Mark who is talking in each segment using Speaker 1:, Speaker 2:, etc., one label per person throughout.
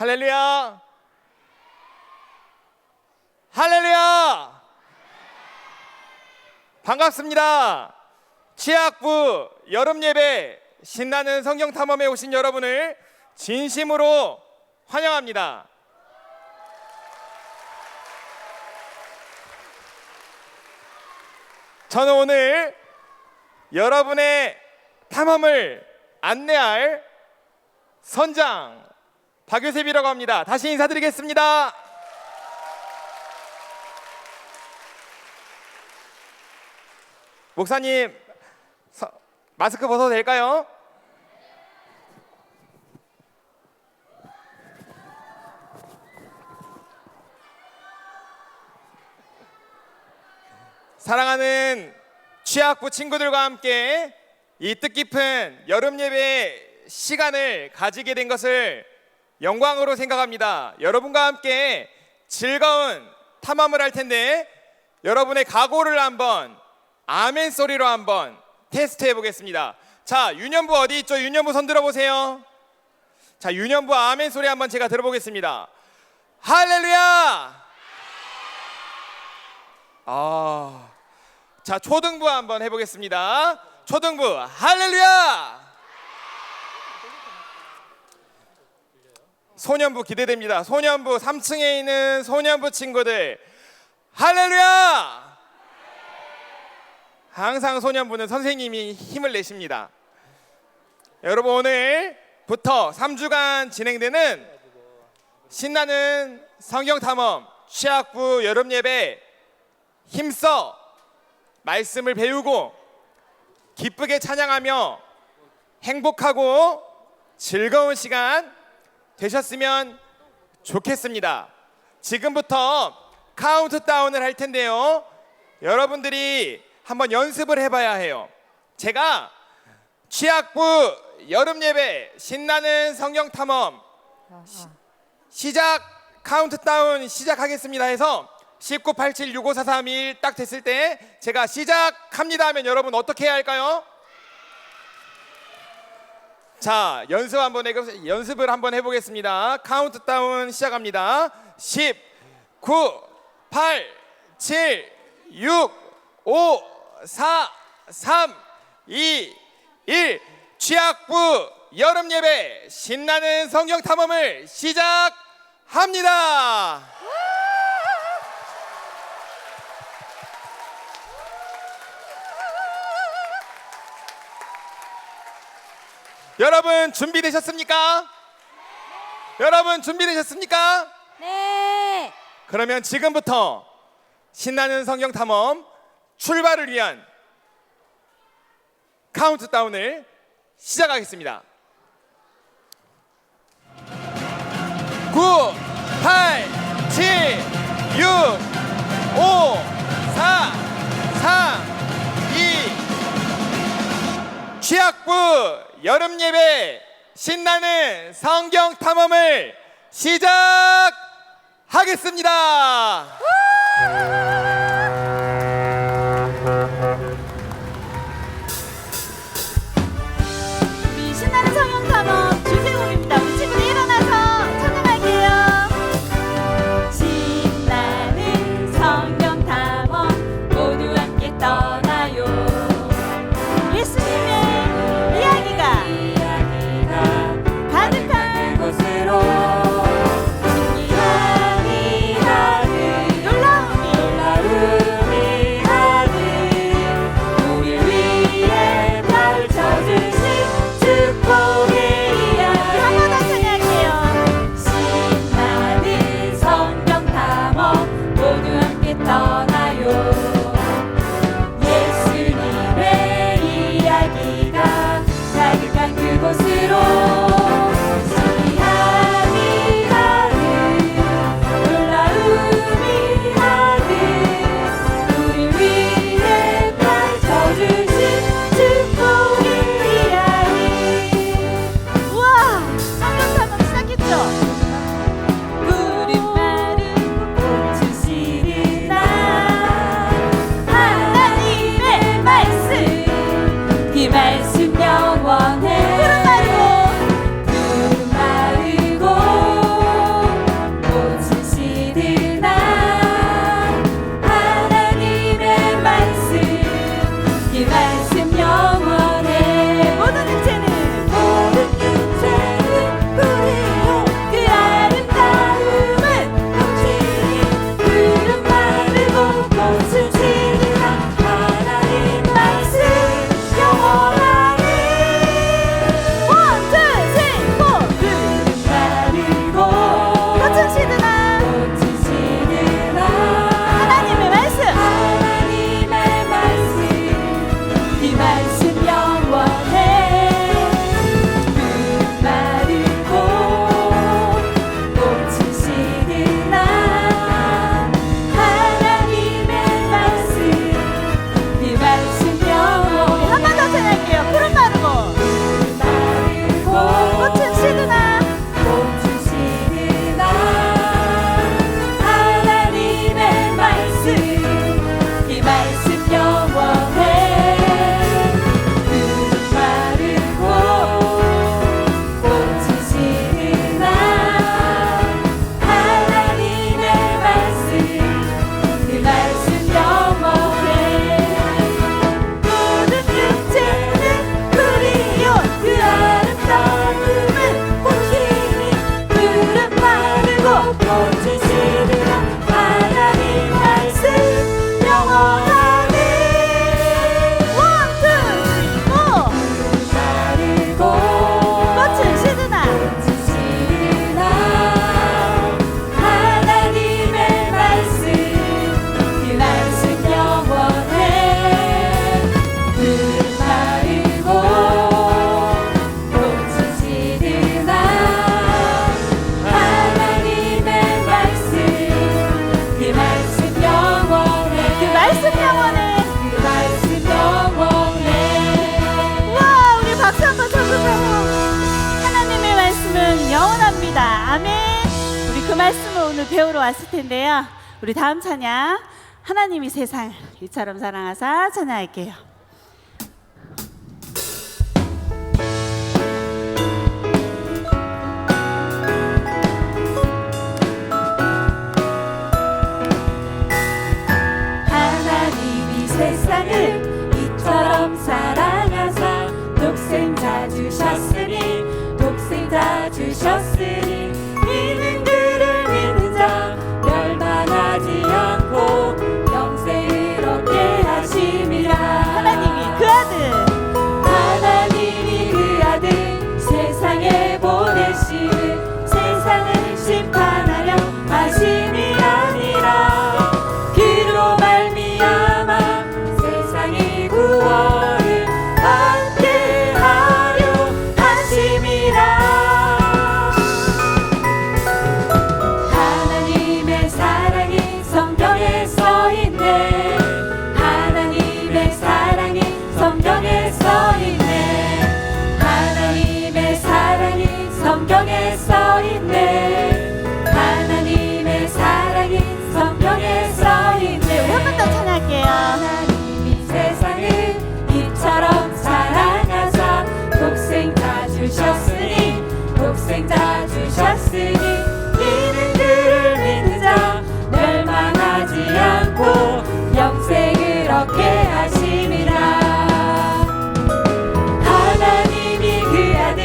Speaker 1: 할렐루야! 할렐루야! 반갑습니다. 취학부 여름예배 신나는 성경 탐험에 오신 여러분을 진심으로 환영합니다. 저는 오늘 여러분의 탐험을 안내할 선장 박유셉이라고 합니다. 다시 인사드리겠습니다. 목사님, 마스크 벗어도 될까요? 사랑하는 취학부 친구들과 함께 이 뜻깊은 여름 예배 시간을 가지게 된 것을 영광으로 생각합니다. 여러분과 함께 즐거운 탐험을 할 텐데 여러분의 각오를 한번 아멘 소리로 한번 테스트해 보겠습니다. 자, 유년부 어디 있죠? 유년부 손 들어보세요. 자, 유년부 아멘 소리 한번 제가 들어보겠습니다. 할렐루야! 자, 초등부 한번 해보겠습니다. 초등부 할렐루야! 소년부 기대됩니다. 소년부 3층에 있는 소년부 친구들 할렐루야! 항상 소년부는 선생님이 힘을 내십니다. 여러분, 오늘부터 3주간 진행되는 신나는 성경탐험 취학부 여름예배 힘써 말씀을 배우고 기쁘게 찬양하며 행복하고 즐거운 시간 되셨으면 좋겠습니다. 지금부터 카운트다운을 할 텐데요, 여러분들이 한번 연습을 해봐야 해요. 제가 취학부 여름예배 신나는 성경탐험 시작 카운트다운 시작하겠습니다 해서 19, 87, 65, 4, 3, 1 딱 됐을 때 제가 시작합니다 하면 여러분 어떻게 해야 할까요? 자, 연습을 한번 해보겠습니다. 카운트다운 시작합니다. 10, 9, 8, 7, 6, 5, 4, 3, 2, 1 취학부 여름예배 신나는 성경탐험을 시작합니다. 여러분 준비되셨습니까? 여러분 준비되셨습니까?
Speaker 2: 네.
Speaker 1: 그러면 지금부터 신나는 성경 탐험 출발을 위한 카운트다운을 시작하겠습니다. 9, 8, 7, 6, 5, 4, 3, 2 취학부 여름예배 신나는 성경 탐험을 시작하겠습니다.
Speaker 2: 우리 신나는 성경 탐험 주제곡입니다. 우리 친구들 일어나서 찬양할게요. 신나는 성경 탐험 모두 함께 떠나요. 예수님의 이야기가 가득한 곳으로 신기함이 하는 놀라움이 하는 우리 위에 펼쳐주신 축복의 이야기 한 번 더 찬양할게요. 신나는 성경 탐험 모두 함께 떠나요. 예수님의 이야기가 가득한 그곳으로 신기함이 하는 놀라움이 하는 우리 위에 펼쳐주신 축복의 이야기. 우와! 성경탐험 시작했죠? 푸른 마른 꽃 주시는 날 말씀 영원해.
Speaker 3: 그 말씀 영원해.
Speaker 2: 우와, 우리 박수 한번 쳐주세요. 하나님의 말씀은 영원합니다. 아멘. 우리 그 말씀을 오늘 배우러 왔을 텐데요. 우리 다음 찬양, 하나님이 세상 이처럼 사랑하사 찬양할게요.
Speaker 3: 하나님이 세상을 이처럼 사랑하사 독생자 주셨으니 독생자 주셨으니 믿는 그를 믿는 자 멸망하지 않고 영생을 얻게 하심이라.
Speaker 2: 하나님이 그 아들,
Speaker 3: 하나님이 그 아들 세상에 보내시는 세상을 심판하려 하심이 아니라 그로 말미암아 세상의 구원을 받게 하려 하심이라. 하나님의 사랑이 성경에 써있네. 하나님의 사랑이 성경에 써있네. 하나님의 사랑이 성경에 써있네. 하나님의 사랑이 성경에 써있네.
Speaker 2: 한 번 더 찬양할게요.
Speaker 3: 하나님이 세상을 이처럼 사랑하사 독생자 주셨으니 독생자 주셨으니 믿는 그를 믿는 자 멸망하지 않고 영생을 얻게 하심이라. 하나님이 그 아들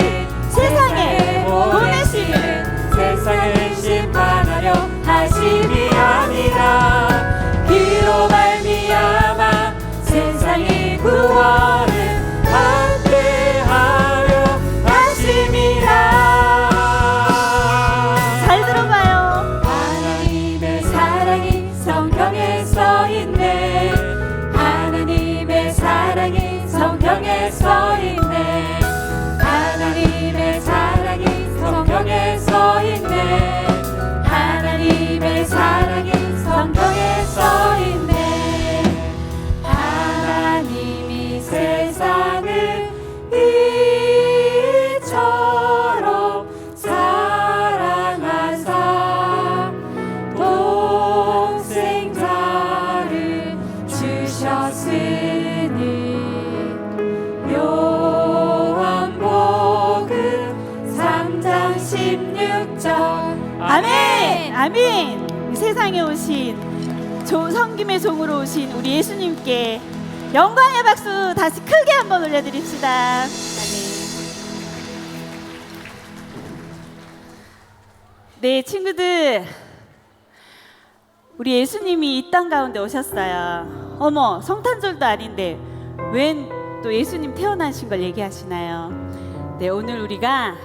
Speaker 3: 세상에 보내시는 세상을 심판하려 하심이 아니라 그로 말미암아 세상의 구원을 받게 하려 하심이라.
Speaker 2: 잘 들어봐요.
Speaker 3: 하나님의 사랑이 성경에 써있네. 하나님의 사랑이 성경에 써있네. 하나님의 사랑이 성경에 써있네. 하나님의 사랑이 성경에 써있네. 하나님이 세상을 이처럼 사랑하사 독생자를 주셨으니 요한복음 3장 16절.
Speaker 2: 아멘. 아멘. 이 세상에 오신 성김의 종으로 오신 우리 예수님께 영광의 박수 다시 크게 한번 올려드립시다. 아멘. 네, 친구들, 우리 예수님이 이 땅 가운데 오셨어요. 어머, 성탄절도 아닌데 웬 또 예수님 태어나신 걸 얘기하시나요? 네, 오늘 우리가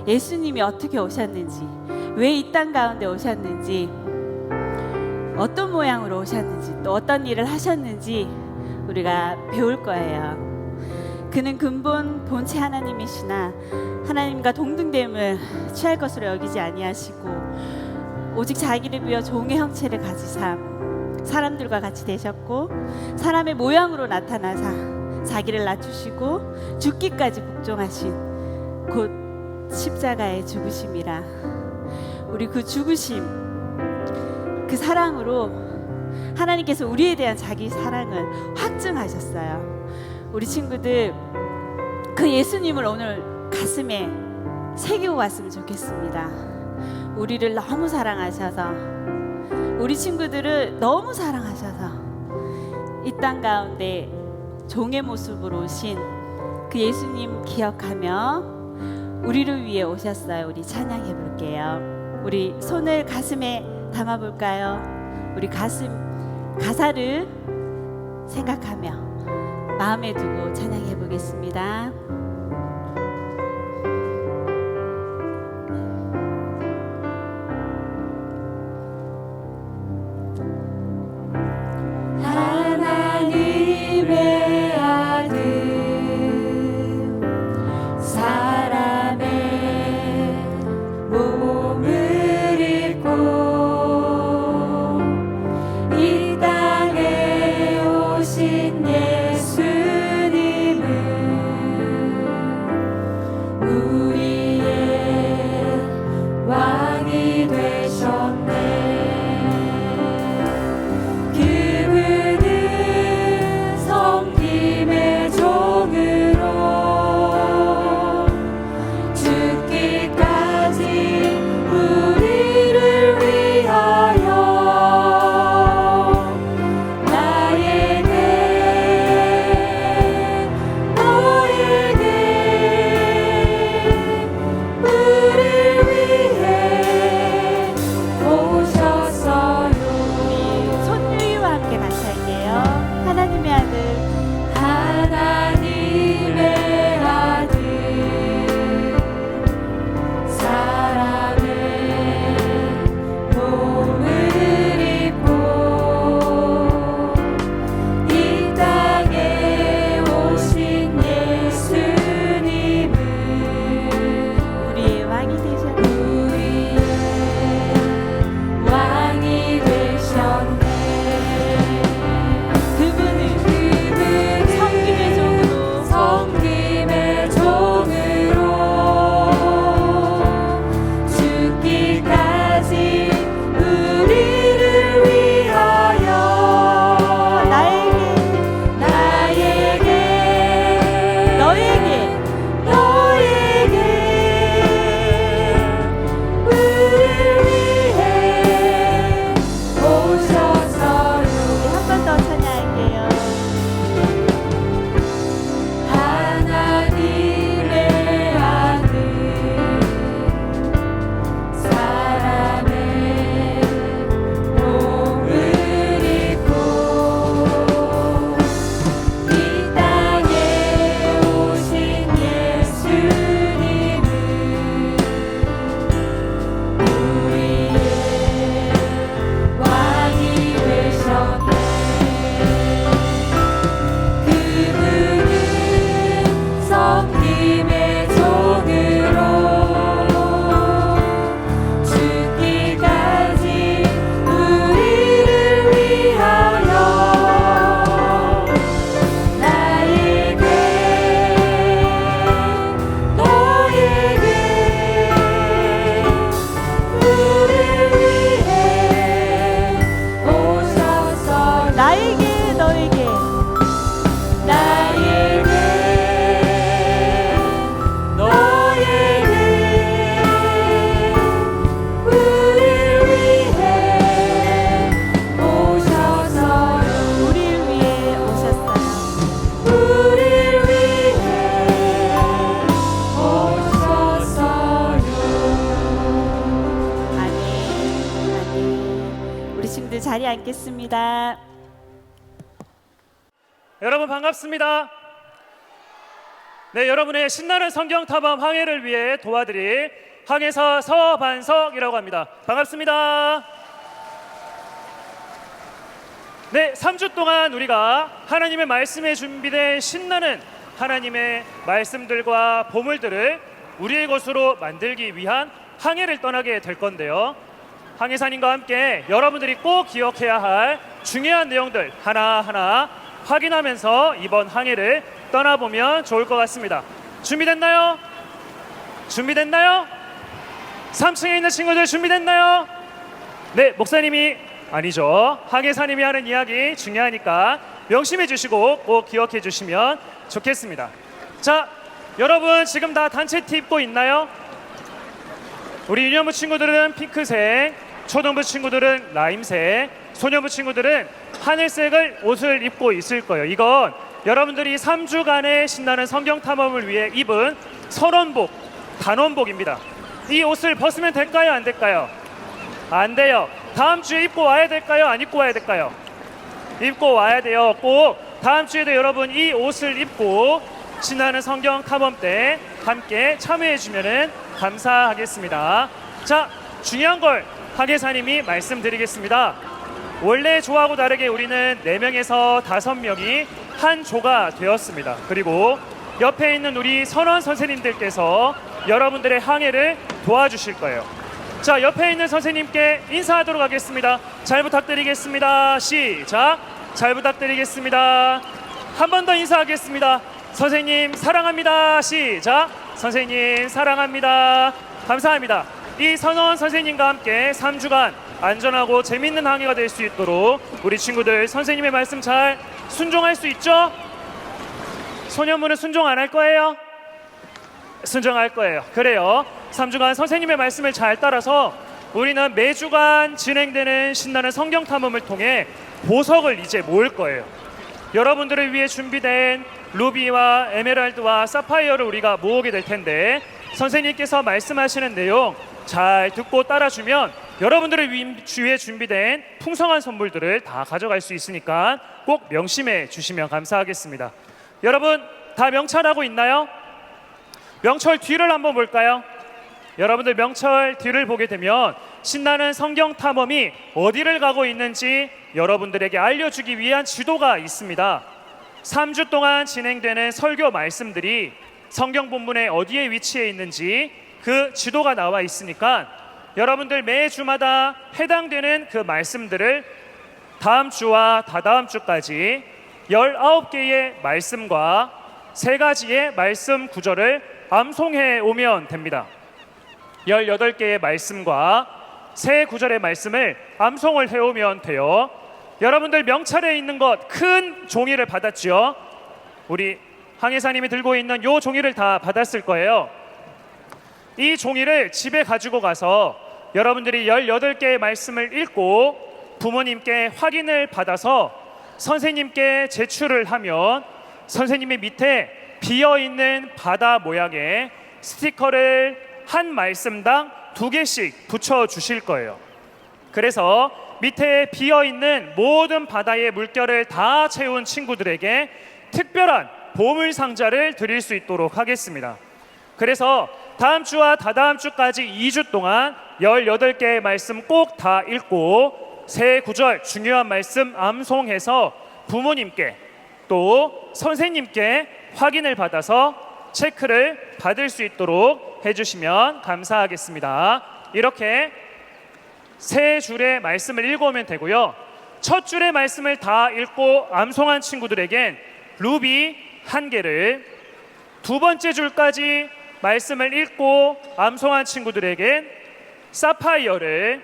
Speaker 2: 예수님이 어떻게 오셨는지, 왜 이 땅 가운데 오셨는지, 어떤 모양으로 오셨는지, 또 어떤 일을 하셨는지 우리가 배울 거예요. 그는 근본 본체 하나님이시나 하나님과 동등됨을 취할 것으로 여기지 아니하시고 오직 자기를 위하여 종의 형체를 가지사 사람들과 같이 되셨고 사람의 모양으로 나타나사 자기를 낮추시고 죽기까지 복종하신 곧 십자가의 죽으심이라. 우리 그 죽으심, 그 사랑으로 하나님께서 우리에 대한 자기 사랑을 확증하셨어요. 우리 친구들, 그 예수님을 오늘 가슴에 새기고 왔으면 좋겠습니다. 우리를 너무 사랑하셔서, 우리 친구들을 너무 사랑하셔서 이 땅 가운데 종의 모습으로 오신 그 예수님 기억하며 우리를 위해 오셨어요. 우리 찬양해 볼게요. 우리 손을 가슴에 담아 볼까요? 우리 가사를 생각하며 마음에 두고 찬양해 보겠습니다.
Speaker 3: 하나님의 아들 사람의 몸을 입고 이 땅에
Speaker 2: 앉겠습니다.
Speaker 4: 여러분 반갑습니다. 네, 여러분의 신나는 성경 탐험 항해를 위해 도와드릴 항해사 서반석이라고 합니다. 반갑습니다. 네, 3주 동안 우리가 하나님의 말씀에 준비된 신나는 하나님의 말씀들과 보물들을 우리의 것으로 만들기 위한 항해를 떠나게 될 건데요. 항해사님과 함께 여러분들이 꼭 기억해야 할 중요한 내용들 하나하나 확인하면서 이번 항해를 떠나보면 좋을 것 같습니다. 준비됐나요? 준비됐나요? 3층에 있는 친구들 준비됐나요? 네, 목사님이 아니죠. 항해사님이 하는 이야기 중요하니까 명심해 주시고 꼭 기억해 주시면 좋겠습니다. 자, 여러분 지금 다 단체 티 입고 있나요? 우리 유년부 친구들은 핑크색, 초등부 친구들은 라임색, 소년부 친구들은 하늘색을 옷을 입고 있을 거예요. 이건 여러분들이 3주간의 신나는 성경 탐험을 위해 입은 선원복, 단원복입니다. 이 옷을 벗으면 될까요? 안 될까요? 안 돼요. 다음 주에 입고 와야 될까요? 안 입고 와야 될까요? 입고 와야 돼요. 꼭 다음 주에도 여러분 이 옷을 입고 신나는 성경 탐험 때 함께 참여해 주면은 감사하겠습니다. 자, 중요한 걸 항해사님이 말씀드리겠습니다. 원래 조하고 다르게 우리는 4명에서 5명이 한 조가 되었습니다. 그리고 옆에 있는 우리 선원 선생님들께서 여러분들의 항해를 도와주실 거예요. 자, 옆에 있는 선생님께 인사하도록 하겠습니다. 잘 부탁드리겠습니다. 시작. 잘 부탁드리겠습니다. 한 번 더 인사하겠습니다. 선생님 사랑합니다. 시작. 선생님 사랑합니다. 감사합니다. 이 선원 선생님과 함께 3주간 안전하고 재밌는 항해가 될 수 있도록 우리 친구들 선생님의 말씀 잘 순종할 수 있죠? 소년부는 순종 안 할 거예요? 순종할 거예요. 그래요. 3주간 선생님의 말씀을 잘 따라서 우리는 매주간 진행되는 신나는 성경 탐험을 통해 보석을 이제 모을 거예요. 여러분들을 위해 준비된 루비와 에메랄드와 사파이어를 우리가 모으게 될 텐데 선생님께서 말씀하시는 내용 잘 듣고 따라주면 여러분들을 위해 준비된 풍성한 선물들을 다 가져갈 수 있으니까 꼭 명심해 주시면 감사하겠습니다. 여러분 다 명찰하고 있나요? 명철 뒤를 한번 볼까요? 여러분들 명철 뒤를 보게 되면 신나는 성경 탐험이 어디를 가고 있는지 여러분들에게 알려주기 위한 지도가 있습니다. 3주 동안 진행되는 설교 말씀들이 성경 본문에 어디에 위치해 있는지 그 지도가 나와 있으니까 여러분들 매주마다 해당되는 그 말씀들을 다음 주와 다다음 주까지 19개의 말씀과 3가지의 말씀 구절을 암송해 오면 됩니다. 18개의 말씀과 3구절의 말씀을 암송을 해오면 돼요. 여러분들 명찰에 있는 것 큰 종이를 받았죠? 우리 항해사님이 들고 있는 요 종이를 다 받았을 거예요. 이 종이를 집에 가지고 가서 여러분들이 18개의 말씀을 읽고 부모님께 확인을 받아서 선생님께 제출을 하면 선생님이 밑에 비어있는 바다 모양의 스티커를 한 말씀당 2개씩 붙여주실 거예요. 그래서 밑에 비어있는 모든 바다의 물결을 다 채운 친구들에게 특별한 보물 상자를 드릴 수 있도록 하겠습니다. 그래서 다음 주와 다다음 주까지 2주 동안 18개의 말씀 꼭 다 읽고 3구절 중요한 말씀 암송해서 부모님께 또 선생님께 확인을 받아서 체크를 받을 수 있도록 해주시면 감사하겠습니다. 이렇게 3줄의 말씀을 읽어오면 되고요. 첫 줄의 말씀을 다 읽고 암송한 친구들에겐 루비 1개를, 2번째 줄까지 말씀을 읽고 암송한 친구들에겐 사파이어를,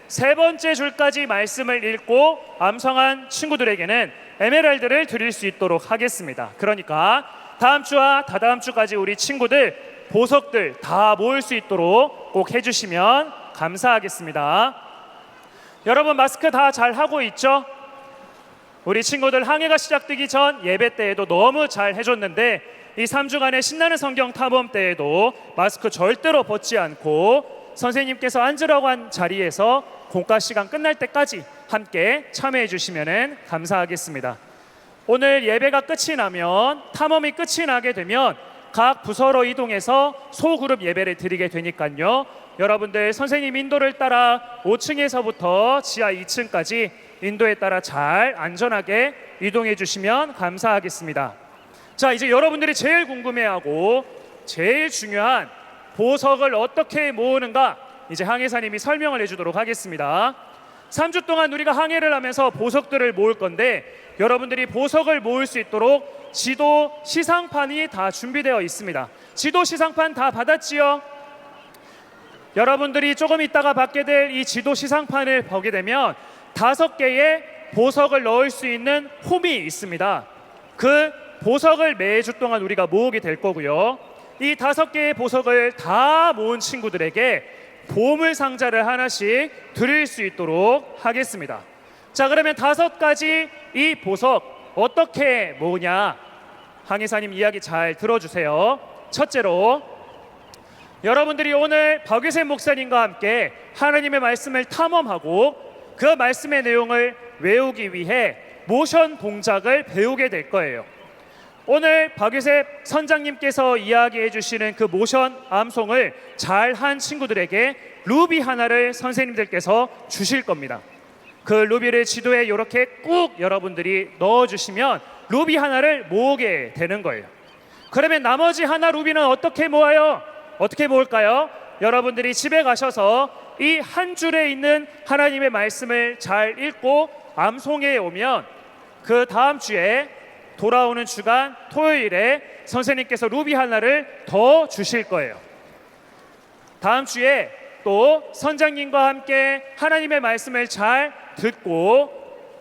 Speaker 4: 3번째 줄까지 말씀을 읽고 암송한 친구들에게는 에메랄드를 드릴 수 있도록 하겠습니다. 그러니까 다음 주와 다다음 주까지 우리 친구들 보석들 다 모을 수 있도록 꼭 해주시면 감사하겠습니다. 여러분 마스크 다 잘 하고 있죠? 우리 친구들 항해가 시작되기 전 예배 때에도 너무 잘 해줬는데 이 3주간의 신나는 성경 탐험 때에도 마스크 절대로 벗지 않고 선생님께서 앉으라고 한 자리에서 공과 시간 끝날 때까지 함께 참여해 주시면 감사하겠습니다. 오늘 예배가 끝이 나면, 탐험이 끝이 나게 되면 각 부서로 이동해서 소그룹 예배를 드리게 되니까요. 여러분들 선생님 인도를 따라 5층에서부터 지하 2층까지 인도에 따라 잘 안전하게 이동해 주시면 감사하겠습니다. 자, 이제 여러분들이 제일 궁금해하고 제일 중요한 보석을 어떻게 모으는가, 이제 항해사님이 설명을 해주도록 하겠습니다. 3주 동안 우리가 항해를 하면서 보석들을 모을 건데, 여러분들이 보석을 모을 수 있도록 지도 시상판이 다 준비되어 있습니다. 지도 시상판 다 받았지요? 여러분들이 조금 있다가 받게 될 이 지도 시상판을 보게 되면 5개의 보석을 넣을 수 있는 홈이 있습니다. 그 보석을 매주 동안 우리가 모으게 될 거고요. 이 5개의 보석을 다 모은 친구들에게 보물 상자를 하나씩 드릴 수 있도록 하겠습니다. 자, 그러면 5가지 이 보석 어떻게 모으냐, 항해사님 이야기 잘 들어주세요. 첫째로, 여러분들이 오늘 박유세 목사님과 함께 하나님의 말씀을 탐험하고 그 말씀의 내용을 외우기 위해 모션 동작을 배우게 될 거예요. 오늘 박유세 선장님께서 이야기해 주시는 그 모션 암송을 잘한 친구들에게 루비 하나를 선생님들께서 주실 겁니다. 그 루비를 지도에 이렇게 꾹 여러분들이 넣어주시면 루비 하나를 모으게 되는 거예요. 그러면 나머지 하나 루비는 어떻게 모아요? 어떻게 모을까요? 여러분들이 집에 가셔서 이 한 줄에 있는 하나님의 말씀을 잘 읽고 암송해 오면 그 다음 주에 돌아오는 주간 토요일에 선생님께서 루비 하나를 더 주실 거예요. 다음 주에 또 선장님과 함께 하나님의 말씀을 잘 듣고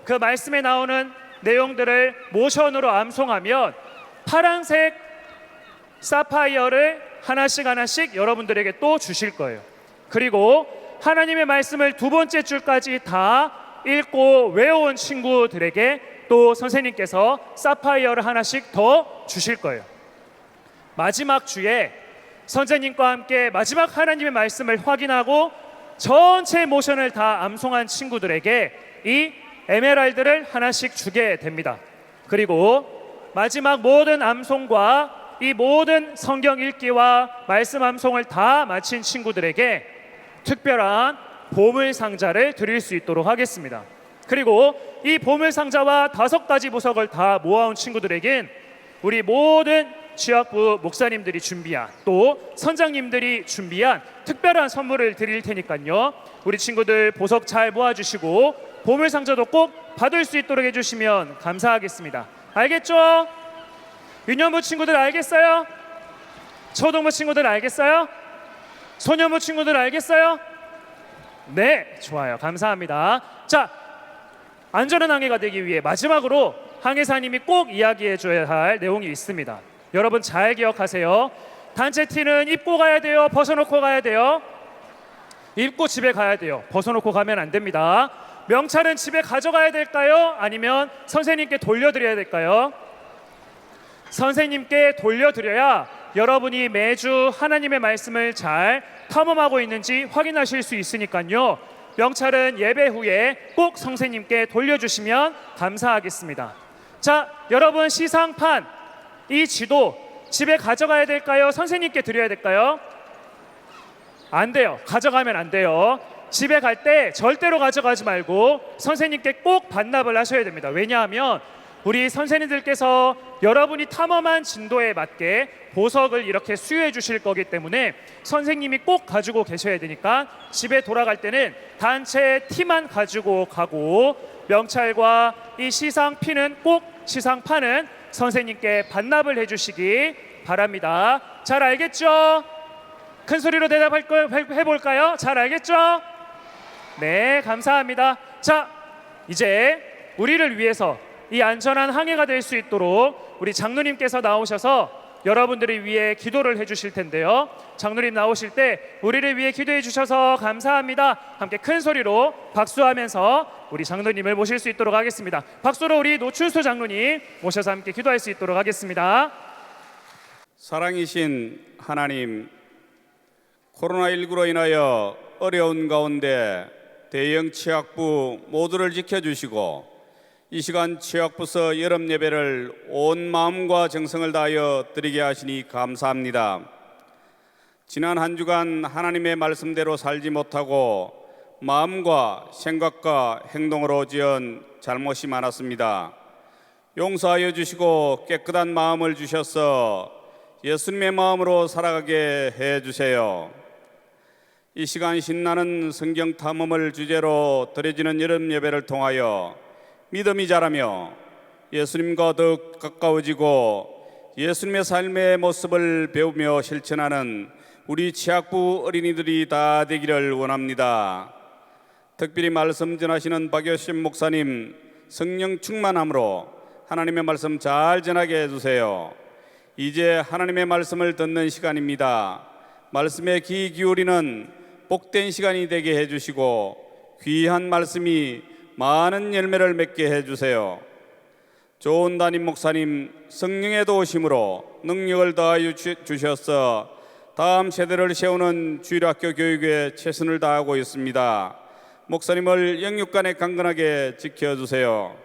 Speaker 4: 그 말씀에 나오는 내용들을 모션으로 암송하면 파란색 사파이어를 하나씩 여러분들에게 또 주실 거예요. 그리고 하나님의 말씀을 2번째 줄까지 다 읽고 외워온 친구들에게 또 선생님께서 사파이어를 하나씩 더 주실 거예요. 마지막 주에 선생님과 함께 마지막 하나님의 말씀을 확인하고 전체 모션을 다 암송한 친구들에게 이 에메랄드를 하나씩 주게 됩니다. 그리고 마지막 모든 암송과 이 모든 성경 읽기와 말씀 암송을 다 마친 친구들에게 특별한 보물 상자를 드릴 수 있도록 하겠습니다. 그리고 이 보물 상자와 5가지 보석을 다 모아온 친구들에겐 우리 모든 취학부 목사님들이 준비한 또 선장님들이 준비한 특별한 선물을 드릴 테니까요. 우리 친구들 보석 잘 모아주시고 보물 상자도 꼭 받을 수 있도록 해주시면 감사하겠습니다. 알겠죠? 유년부 친구들 알겠어요? 초등부 친구들 알겠어요? 소년부 친구들 알겠어요? 네, 좋아요. 감사합니다. 자, 안전한 항해가 되기 위해 마지막으로 항해사님이 꼭 이야기해 줘야 할 내용이 있습니다. 여러분 잘 기억하세요. 단체 티는 입고 가야 돼요? 벗어놓고 가야 돼요? 입고 집에 가야 돼요. 벗어놓고 가면 안 됩니다. 명찰은 집에 가져가야 될까요? 아니면 선생님께 돌려드려야 될까요? 선생님께 돌려드려야 여러분이 매주 하나님의 말씀을 잘 탐험하고 있는지 확인하실 수 있으니까요. 명찰은 예배 후에 꼭 선생님께 돌려주시면 감사하겠습니다. 자, 여러분 시상판, 이 지도 집에 가져가야 될까요? 선생님께 드려야 될까요? 안 돼요. 가져가면 안 돼요. 집에 갈 때 절대로 가져가지 말고 선생님께 꼭 반납을 하셔야 됩니다. 왜냐하면 우리 선생님들께서 여러분이 탐험한 진도에 맞게 보석을 이렇게 수여해 주실 거기 때문에 선생님이 꼭 가지고 계셔야 되니까 집에 돌아갈 때는 단체 티만 가지고 가고 명찰과 이 시상피는 꼭 시상판은 선생님께 반납을 해주시기 바랍니다. 잘 알겠죠? 큰 소리로 대답해볼까요? 잘 알겠죠? 네, 감사합니다. 자, 이제 우리를 위해서 이 안전한 항해가 될 수 있도록 우리 장로님께서 나오셔서 여러분들을 위해 기도를 해주실 텐데요. 장로님 나오실 때 우리를 위해 기도해 주셔서 감사합니다. 함께 큰 소리로 박수하면서 우리 장로님을 모실 수 있도록 하겠습니다. 박수로 우리 노춘수 장로님 모셔서 함께 기도할 수 있도록 하겠습니다.
Speaker 5: 사랑이신 하나님, 코로나19로 인하여 어려운 가운데 대형 취약부 모두를 지켜주시고 이 시간 취약부서 여름 예배를 온 마음과 정성을 다하여 드리게 하시니 감사합니다. 지난 한 주간 하나님의 말씀대로 살지 못하고 마음과 생각과 행동으로 지은 잘못이 많았습니다. 용서하여 주시고 깨끗한 마음을 주셔서 예수님의 마음으로 살아가게 해 주세요. 이 시간 신나는 성경 탐험을 주제로 드려지는 여름 예배를 통하여 믿음이 자라며 예수님과 더 가까워지고 예수님의 삶의 모습을 배우며 실천하는 우리 취약부 어린이들이 다 되기를 원합니다. 특별히 말씀 전하시는 박효신 목사님 성령 충만함으로 하나님의 말씀 잘 전하게 해주세요. 이제 하나님의 말씀을 듣는 시간입니다. 말씀에 귀 기울이는 복된 시간이 되게 해주시고 귀한 말씀이 많은 열매를 맺게 해주세요. 좋은 담임 목사님 성령의 도우심으로 능력을 더하여 주셔서 다음 세대를 세우는 주일학교 교육에 최선을 다하고 있습니다. 목사님을 영육간에 강건하게 지켜주세요.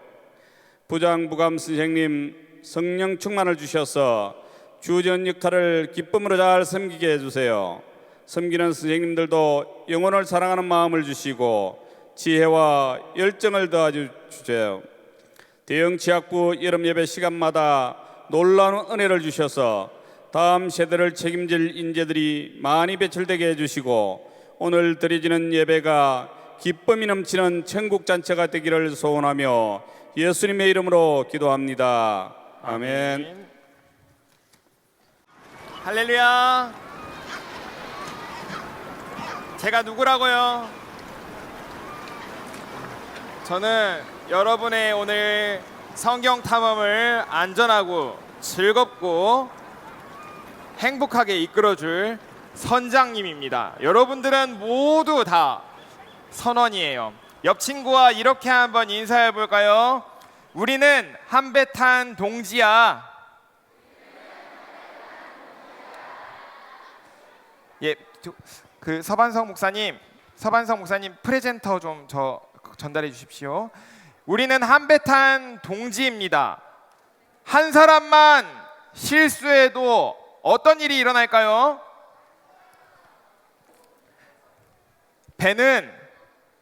Speaker 5: 부장부감 선생님 성령 충만을 주셔서 주전 역할을 기쁨으로 잘 섬기게 해주세요. 섬기는 선생님들도 영혼을 사랑하는 마음을 주시고 지혜와 열정을 더해주세요. 대형 취약부 여름 예배 시간마다 놀라운 은혜를 주셔서 다음 세대를 책임질 인재들이 많이 배출되게 해주시고 오늘 드려지는 예배가 기쁨이 넘치는 천국 잔치가 되기를 소원하며 예수님의 이름으로 기도합니다. 아멘.
Speaker 1: 할렐루야. 제가 누구라고요? 저는 여러분의 오늘 성경 탐험을 안전하고 즐겁고 행복하게 이끌어줄 선장님입니다. 여러분들은 모두 다 선원이에요. 옆 친구와 이렇게 한번 인사해 볼까요? 우리는 한 배 탄 동지야. 예, 그 서반성 목사님 프레젠터 좀 전달해 주십시오. 우리는 한 배 탄 동지입니다. 한 사람만 실수해도 어떤 일이 일어날까요? 배는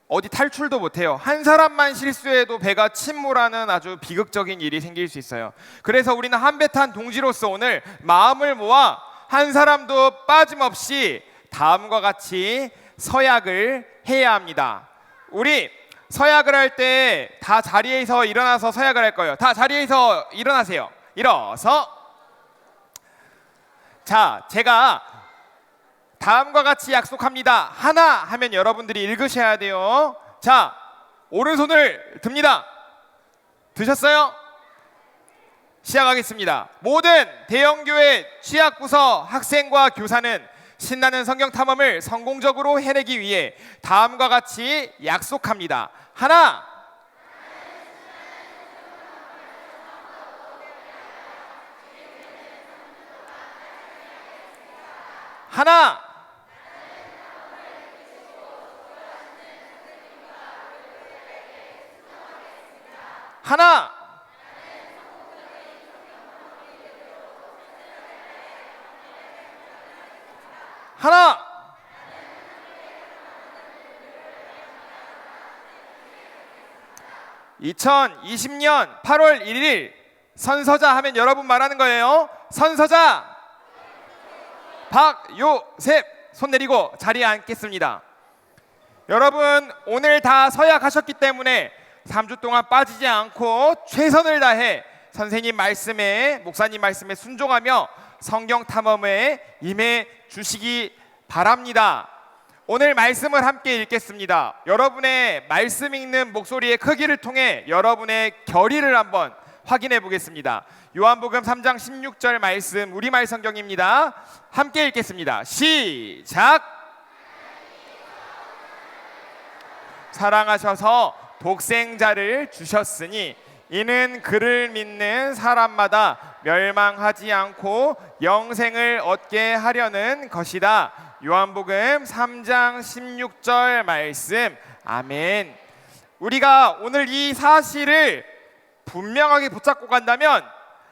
Speaker 1: 어디 탈출도 못해요. 한 사람만 실수해도 배가 침몰하는 아주 비극적인 일이 생길 수 있어요. 그래서 우리는 한 배 탄 동지로서 오늘 마음을 모아 한 사람도 빠짐없이 다음과 같이 서약을 해야 합니다. 우리 서약을 할 때 다 자리에서 일어나서 서약을 할 거예요. 다 자리에서 일어나세요. 일어서. 자, 제가 다음과 같이 약속합니다. 하나 하면 여러분들이 읽으셔야 돼요. 자, 오른손을 듭니다. 드셨어요? 시작하겠습니다. 모든 대형교회 취약부서 학생과 교사는 신나는 성경 탐험을 성공적으로 해내기 위해 다음과 같이 약속합니다. 하나, 하나, 하나, 하나, 2020년 8월 1일 선서자 하면 여러분 말하는 거예요. 선서자 박요셉. 손 내리고 자리에 앉겠습니다. 여러분 오늘 다 서약하셨기 때문에 3주 동안 빠지지 않고 최선을 다해 선생님 말씀에 목사님 말씀에 순종하며 성경 탐험에 임해 주시기 바랍니다. 오늘 말씀을 함께 읽겠습니다. 여러분의 말씀 읽는 목소리의 크기를 통해 여러분의 결의를 한번 확인해 보겠습니다. 요한복음 3장 16절 말씀 우리말 성경입니다. 함께 읽겠습니다. 시작. 사랑하셔서 독생자를 주셨으니 이는 그를 믿는 사람마다 멸망하지 않고 영생을 얻게 하려는 것이다. 요한복음 3장 16절 말씀 아멘. 우리가 오늘 이 사실을 분명하게 붙잡고 간다면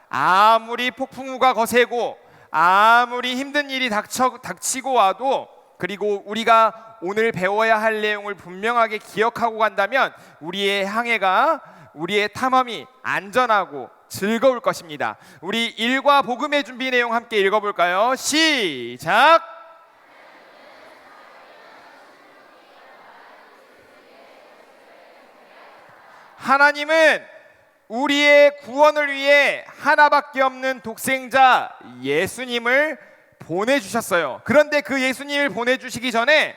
Speaker 1: 아무리 폭풍우가 거세고 아무리 힘든 일이 닥치고 와도, 그리고 우리가 오늘 배워야 할 내용을 분명하게 기억하고 간다면 우리의 항해가, 우리의 탐험이 안전하고 즐거울 것입니다. 우리 일과 복음의 준비 내용 함께 읽어볼까요? 시작! 하나님은 우리의 구원을 위해 하나밖에 없는 독생자 예수님을 보내주셨어요. 그런데 그 예수님을 보내주시기 전에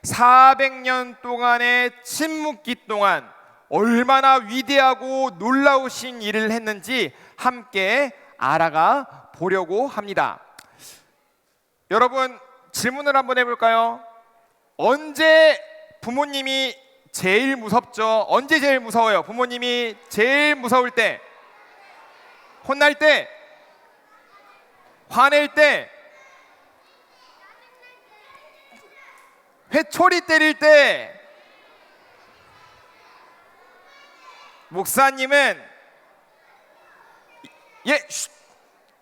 Speaker 1: 400년 동안의 침묵기 동안 얼마나 위대하고 놀라우신 일을 했는지 함께 알아가 보려고 합니다. 여러분, 질문을 한번 해볼까요? 언제 부모님이 제일 무섭죠? 언제 제일 무서워요? 부모님이 제일 무서울 때? 혼날 때? 화낼 때? 회초리 때릴 때? 목사님은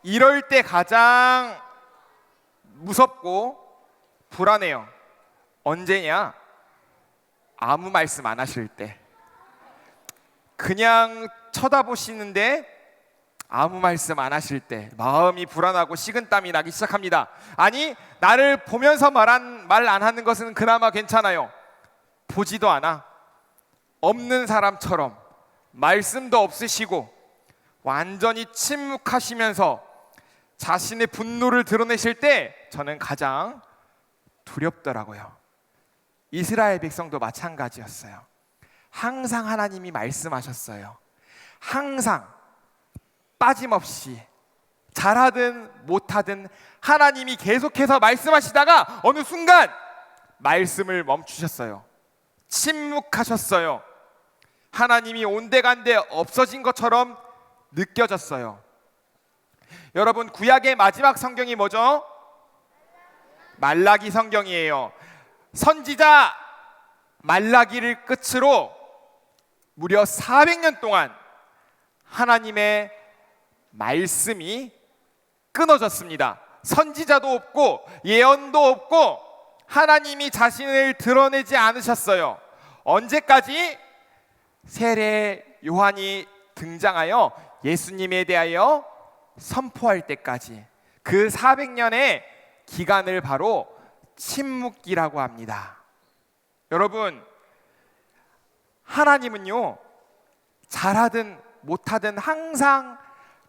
Speaker 1: 이럴 때 가장 무섭고 불안해요. 언제냐? 아무 말씀 안 하실 때. 그냥 쳐다보시는데 아무 말씀 안 하실 때 마음이 불안하고 식은땀이 나기 시작합니다. 아니, 나를 보면서 말 안 하는 것은 그나마 괜찮아요. 보지도 않아. 없는 사람처럼 말씀도 없으시고 완전히 침묵하시면서 자신의 분노를 드러내실 때 저는 가장 두렵더라고요. 이스라엘 백성도 마찬가지였어요. 항상 하나님이 말씀하셨어요. 항상 빠짐없이 잘하든 못하든 하나님이 계속해서 말씀하시다가 어느 순간 말씀을 멈추셨어요. 침묵하셨어요. 하나님이 온데간데 없어진 것처럼 느껴졌어요. 여러분, 구약의 마지막 성경이 뭐죠? 말라기 성경이에요. 선지자 말라기를 끝으로 무려 400년 동안 하나님의 말씀이 끊어졌습니다. 선지자도 없고 예언도 없고 하나님이 자신을 드러내지 않으셨어요. 언제까지? 세례 요한이 등장하여 예수님에 대하여 선포할 때까지. 그 400년의 기간을 바로 침묵기라고 합니다. 여러분, 하나님은요, 잘하든 못하든 항상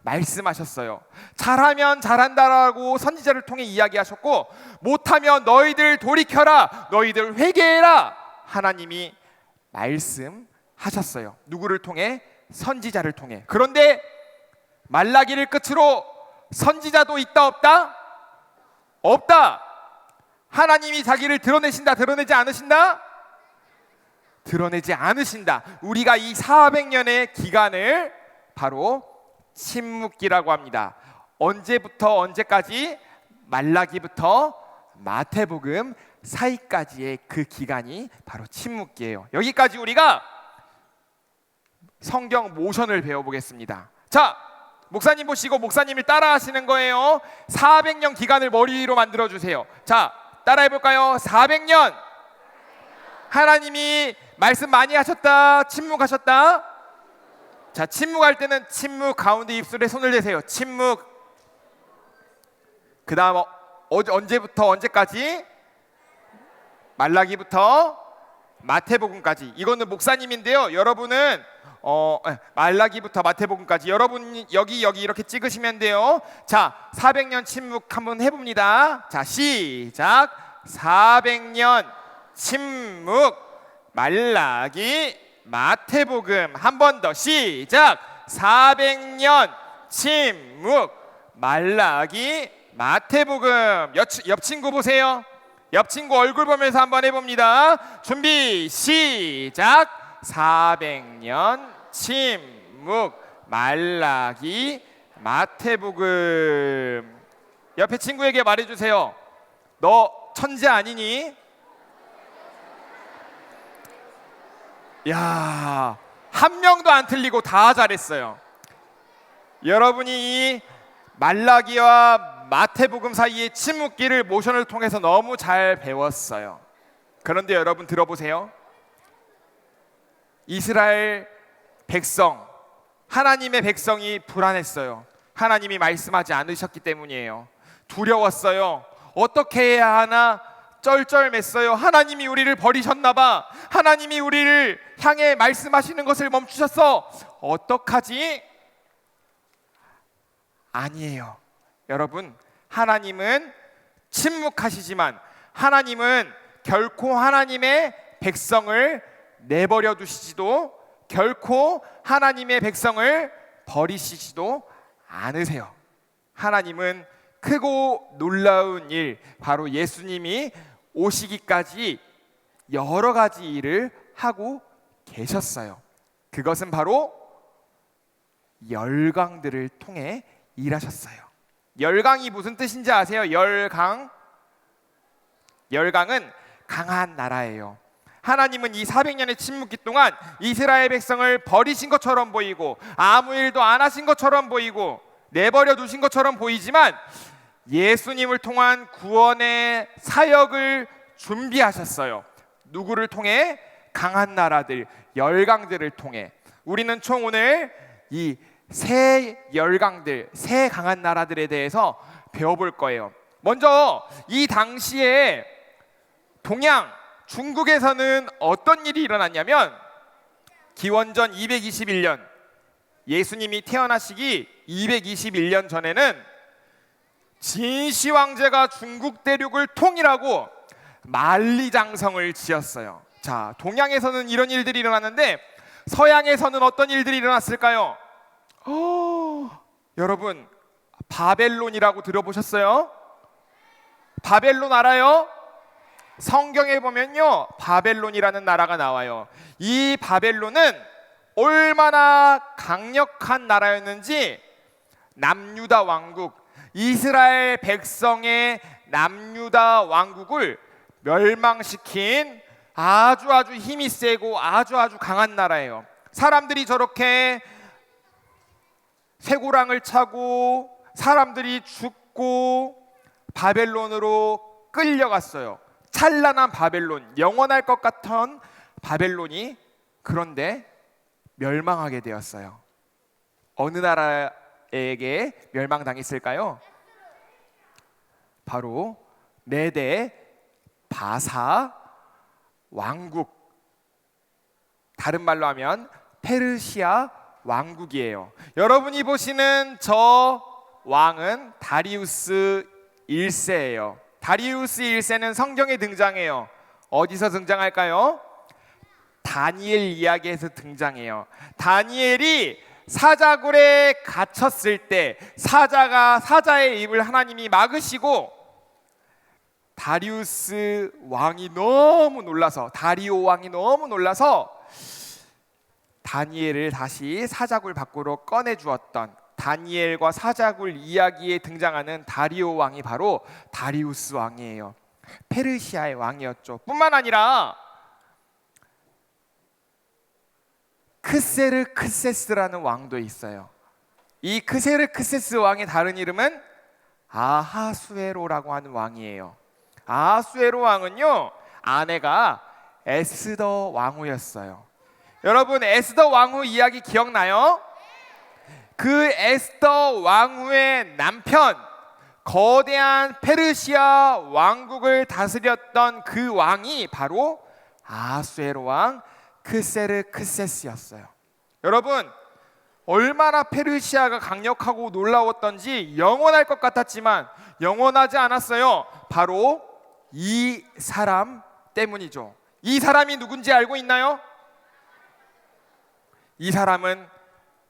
Speaker 1: 말씀하셨어요. 잘하면 잘한다라고 선지자를 통해 이야기하셨고, 못하면 너희들 돌이켜라, 너희들 회개해라, 하나님이 말씀하셨어요. 누구를 통해? 선지자를 통해. 그런데 말라기를 끝으로 선지자도 있다 없다? 없다. 하나님이 자기를 드러내신다, 드러내지 않으신다? 드러내지 않으신다. 우리가 이 400년의 기간을 바로 침묵기라고 합니다. 언제부터 언제까지? 말라기부터 마태복음 사이까지의 그 기간이 바로 침묵기예요. 여기까지 우리가 성경 모션을 배워보겠습니다. 자, 목사님 보시고 목사님을 따라 하시는 거예요. 400년 기간을 머리 위로 만들어 주세요. 자, 따라 해볼까요? 400년 하나님이 말씀 많이 하셨다, 침묵하셨다. 자, 침묵할 때는 침묵 가운데 입술에 손을 대세요. 침묵. 그 다음 언제부터 언제까지? 말라기부터 마태복음까지. 이거는 목사님인데요. 여러분은 말라기부터 마태복음까지. 여러분 여기 이렇게 찍으시면 돼요. 자, 400년 침묵 한번 해봅니다. 자, 시작. 400년 침묵. 말라기, 마태복음. 한 번 더 시작. 400년 침묵. 말라기, 마태복음. 옆 친구 보세요. 옆 친구 얼굴 보면서 한번 해봅니다. 준비 시작. 400년 침묵. 말라기, 마태복음. 옆에 친구에게 말해주세요. 너 천재 아니니? 야, 한 명도 안 틀리고 다 잘했어요. 여러분이 이 말라기와 마태복음 사이의 침묵기를 모션을 통해서 너무 잘 배웠어요. 그런데 여러분 들어보세요. 이스라엘 백성, 하나님의 백성이 불안했어요. 하나님이 말씀하지 않으셨기 때문이에요. 두려웠어요. 어떻게 해야 하나 쩔쩔맸어요. 하나님이 우리를 버리셨나 봐. 하나님이 우리를 향해 말씀하시는 것을 멈추셨어. 어떡하지? 아니에요. 여러분, 하나님은 침묵하시지만 하나님은 결코 하나님의 백성을 내버려 두시지도 결코 하나님의 백성을 버리시지도 않으세요. 하나님은 크고 놀라운 일, 바로 예수님이 오시기까지 여러 가지 일을 하고 계셨어요. 그것은 바로 열강들을 통해 일하셨어요. 열강이 무슨 뜻인지 아세요? 열강. 열강은 강한 나라예요. 하나님은 이 400년의 침묵기 동안 이스라엘 백성을 버리신 것처럼 보이고 아무 일도 안 하신 것처럼 보이고 내버려 두신 것처럼 보이지만 예수님을 통한 구원의 사역을 준비하셨어요. 누구를 통해? 강한 나라들, 열강들을 통해. 우리는 총 오늘 이 세 열강들, 세 강한 나라들에 대해서 배워볼 거예요. 먼저 이 당시에 동양 중국에서는 어떤 일이 일어났냐면 기원전 221년 예수님이 태어나시기 221년 전에는 진시 황제가 중국 대륙을 통일하고 만리장성을 지었어요. 자, 동양에서는 이런 일들이 일어났는데 서양에서는 어떤 일들이 일어났을까요? 여러분, 바벨론이라고 들어보셨어요? 바벨론 알아요? 성경에 보면요, 바벨론이라는 나라가 나와요. 이 바벨론은 얼마나 강력한 나라였는지 남유다 왕국, 이스라엘 백성의 남유다 왕국을 멸망시킨 아주 힘이 세고 아주 강한 나라예요. 사람들이 저렇게 쇠고랑을 차고 사람들이 죽고 바벨론으로 끌려갔어요. 찬란한 바벨론, 영원할 것 같은 바벨론이 그런데 멸망하게 되었어요. 어느 나라에게 멸망당했을까요? 바로 메대 바사 왕국, 다른 말로 하면 페르시아 왕국이에요. 여러분이 보시는 저 왕은 다리우스 1세예요. 다리우스 1세는 성경에 등장해요. 어디서 등장할까요? 다니엘 이야기에서 등장해요. 다니엘이 사자굴에 갇혔을 때 사자의 입을 하나님이 막으시고 다리우스 왕이 너무 놀라서, 다리오 왕이 너무 놀라서 다니엘을 다시 사자굴 밖으로 꺼내 주었던, 다니엘과 사자굴 이야기에 등장하는 다리오 왕이 바로 다리우스 왕이에요. 페르시아의 왕이었죠. 뿐만 아니라 크세르크세스라는 왕도 있어요. 이 크세르크세스 왕의 다른 이름은 아하수에로라고 하는 왕이에요. 아하수에로 왕은요, 아내가 에스더 왕후였어요. 여러분, 에스더 왕후 이야기 기억나요? 그 에스더 왕후의 남편, 거대한 페르시아 왕국을 다스렸던 그 왕이 바로 아하수에로 왕 크세르크세스였어요. 여러분, 얼마나 페르시아가 강력하고 놀라웠던지 영원할 것 같았지만 영원하지 않았어요. 바로 이 사람 때문이죠. 이 사람이 누군지 알고 있나요? 이 사람은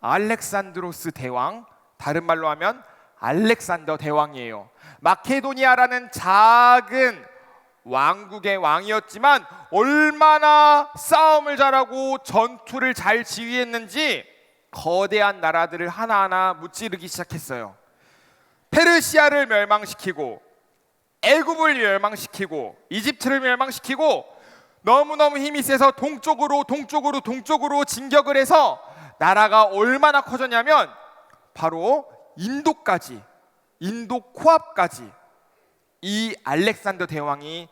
Speaker 1: 알렉산드로스 대왕, 다른 말로 하면 알렉산더 대왕이에요. 마케도니아라는 작은 왕국의 왕이었지만 얼마나 싸움을 잘하고 전투를 잘 지휘했는지 거대한 나라들을 하나하나 무찌르기 시작했어요. 페르시아를 멸망시키고 애굽을 멸망시키고 이집트를 멸망시키고 너무너무 힘이 세서 동쪽으로 진격을 해서 나라가 얼마나 커졌냐면 바로 인도까지, 인도 코앞까지 이 알렉산더 대왕이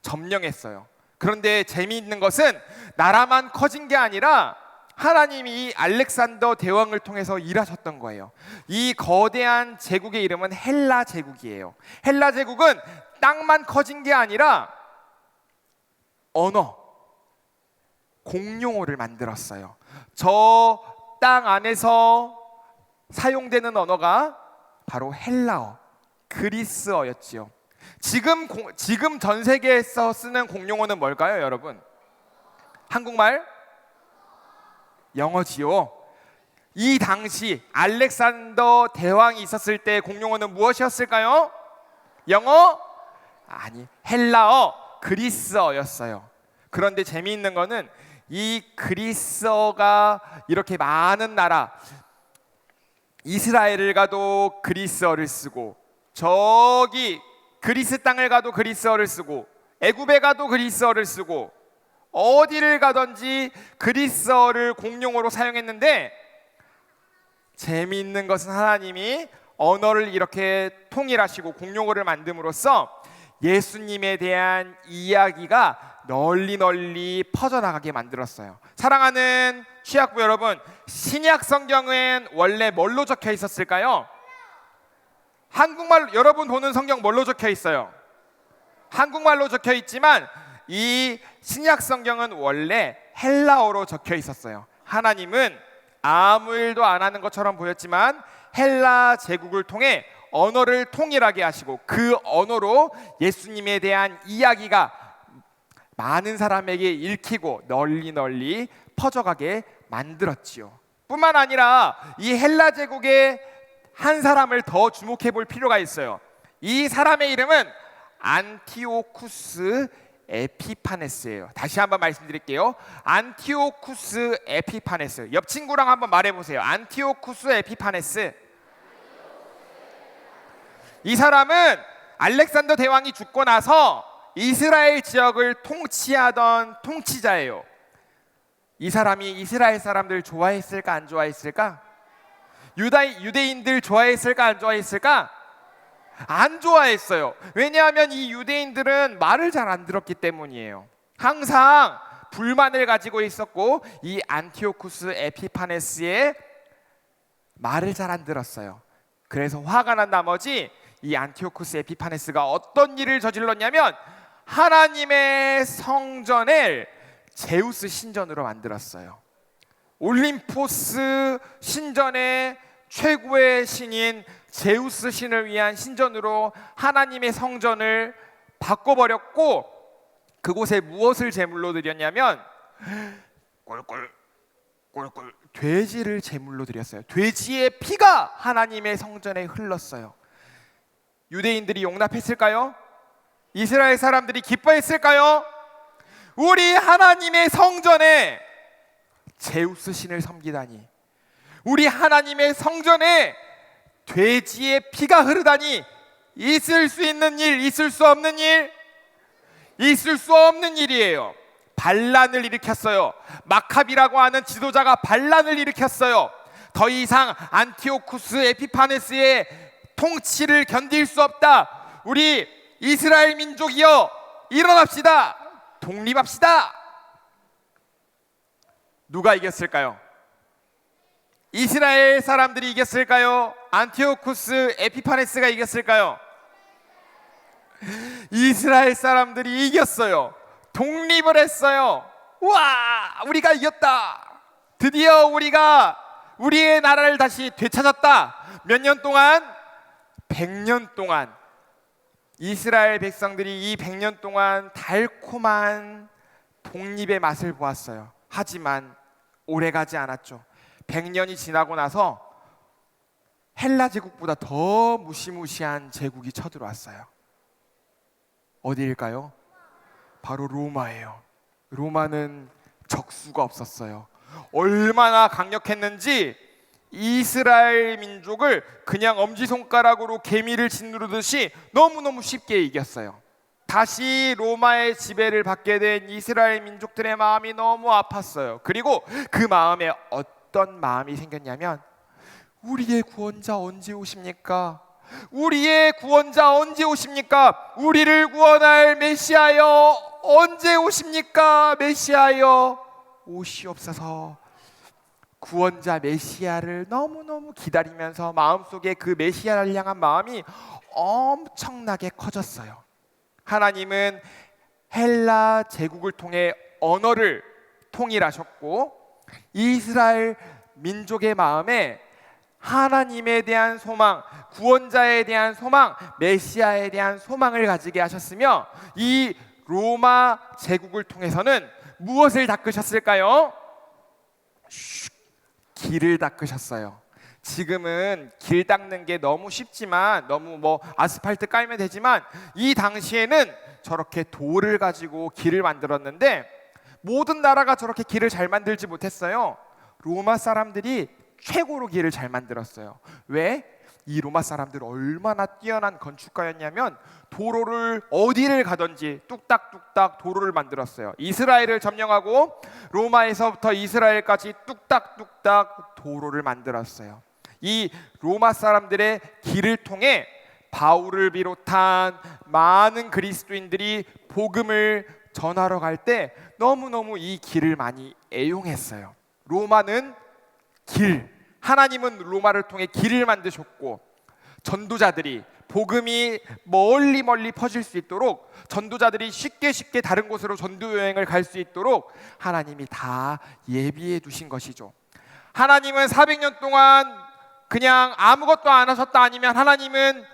Speaker 1: 점령했어요. 그런데 재미있는 것은 나라만 커진 게 아니라 하나님이 이 알렉산더 대왕을 통해서 일하셨던 거예요. 이 거대한 제국의 이름은 헬라 제국이에요. 헬라 제국은 땅만 커진 게 아니라 언어, 공용어를 만들었어요. 저 땅 안에서 사용되는 언어가 바로 헬라어, 그리스어였지요. 지금 전 세계에서 쓰는 공용어는 뭘까요, 여러분? 한국말? 영어지요. 이 당시 알렉산더 대왕이 있었을 때 공용어는 무엇이었을까요? 영어? 아니, 헬라어, 그리스어였어요. 그런데 재미있는 거는 이 그리스어가 이렇게 많은 나라, 이스라엘을 가도 그리스어를 쓰고, 저기 그리스 땅을 가도 그리스어를 쓰고, 애굽에 가도 그리스어를 쓰고, 어디를 가든지 그리스어를 공용어로 사용했는데, 재미있는 것은 하나님이 언어를 이렇게 통일하시고 공용어를 만듦으로써 예수님에 대한 이야기가 널리 퍼져나가게 만들었어요. 사랑하는 취학부 여러분, 신약 성경은 원래 뭘로 적혀 있었을까요? 한국말, 여러분 보는 성경 뭘로 적혀 있어요? 한국말로 적혀 있지만 이 신약 성경은 원래 헬라어로 적혀 있었어요. 하나님은 아무 일도 안 하는 것처럼 보였지만 헬라 제국을 통해 언어를 통일하게 하시고 그 언어로 예수님에 대한 이야기가 많은 사람에게 읽히고 널리 퍼져가게 만들었지요. 뿐만 아니라 이 헬라 제국의 한 사람을 더 주목해 볼 필요가 있어요. 이 사람의 이름은 안티오쿠스 에피파네스예요. 다시 한번 말씀드릴게요. 안티오쿠스 에피파네스. 옆 친구랑 한번 말해보세요. 안티오쿠스 에피파네스. 이 사람은 알렉산더 대왕이 죽고 나서 이스라엘 지역을 통치하던 통치자예요. 이 사람이 이스라엘 사람들 좋아했을까 안 좋아했을까? 유대인들 좋아했을까 안 좋아했을까? 안 좋아했어요. 왜냐하면 이 유대인들은 말을 잘 안 들었기 때문이에요. 항상 불만을 가지고 있었고 이 안티오쿠스 에피파네스의 말을 잘 안 들었어요. 그래서 화가 난 나머지 이 안티오쿠스 에피파네스가 어떤 일을 저질렀냐면 하나님의 성전을 제우스 신전으로 만들었어요. 올림포스 신전의 최고의 신인 제우스 신을 위한 신전으로 하나님의 성전을 바꿔버렸고 그곳에 무엇을 제물로 드렸냐면 꼴꼴 돼지를 제물로 드렸어요. 돼지의 피가 하나님의 성전에 흘렀어요. 유대인들이 용납했을까요? 이스라엘 사람들이 기뻐했을까요? 우리 하나님의 성전에 제우스 신을 섬기다니, 우리 하나님의 성전에 돼지의 피가 흐르다니, 있을 수 있는 일, 있을 수 없는 일, 있을 수 없는 일이에요. 반란을 일으켰어요. 마카비라고 하는 지도자가 반란을 일으켰어요. 더 이상 안티오쿠스 에피파네스의 통치를 견딜 수 없다. 우리 이스라엘 민족이여 일어납시다. 독립합시다. 누가 이겼을까요? 이스라엘 사람들이 이겼을까요? 안티오쿠스 에피파네스가 이겼을까요? 이스라엘 사람들이 이겼어요. 독립을 했어요. 와, 우리가 이겼다. 드디어 우리가 우리의 나라를 다시 되찾았다. 몇 년 동안? 100년 동안. 이스라엘 백성들이 이 100년 동안 달콤한 독립의 맛을 보았어요. 하지만 오래가지 않았죠. 100년이 지나고 나서 헬라 제국보다 더 무시무시한 제국이 쳐들어왔어요. 어디일까요? 바로 로마예요. 로마는 적수가 없었어요. 얼마나 강력했는지 이스라엘 민족을 그냥 엄지손가락으로 개미를 짓누르듯이 너무너무 쉽게 이겼어요. 다시 로마의 지배를 받게 된 이스라엘 민족들의 마음이 너무 아팠어요. 그리고 그 마음에 어떤 마음이 생겼냐면 우리의 구원자 언제 오십니까? 우리의 구원자 언제 오십니까? 우리를 구원할 메시아여 언제 오십니까? 메시아여 오시옵소서. 구원자 메시아를 너무너무 기다리면서 마음속에 그 메시아를 향한 마음이 엄청나게 커졌어요. 하나님은 헬라 제국을 통해 언어를 통일하셨고 이스라엘 민족의 마음에 하나님에 대한 소망, 구원자에 대한 소망, 메시아에 대한 소망을 가지게 하셨으며 이 로마 제국을 통해서는 무엇을 닦으셨을까요? 길을 닦으셨어요. 지금은 길 닦는 게 너무 쉽지만 너무 아스팔트 깔면 되지만 이 당시에는 저렇게 돌을 가지고 길을 만들었는데 모든 나라가 저렇게 길을 잘 만들지 못했어요. 로마 사람들이 최고로 길을 잘 만들었어요. 왜? 이 로마 사람들 얼마나 뛰어난 건축가였냐면 도로를 어디를 가든지 뚝딱뚝딱 도로를 만들었어요. 이스라엘을 점령하고 로마에서부터 이스라엘까지 뚝딱뚝딱 도로를 만들었어요. 이 로마 사람들의 길을 통해 바울을 비롯한 많은 그리스도인들이 복음을 전하러 갈 때 너무너무 이 길을 많이 애용했어요. 로마는 길, 하나님은 로마를 통해 길을 만드셨고 전도자들이 복음이 멀리 퍼질 수 있도록 전도자들이 쉽게 다른 곳으로 전도 여행을 갈 수 있도록 하나님이 다 예비해 두신 것이죠. 하나님은 400년 동안 그냥 아무것도 안 하셨다 아니면 하나님은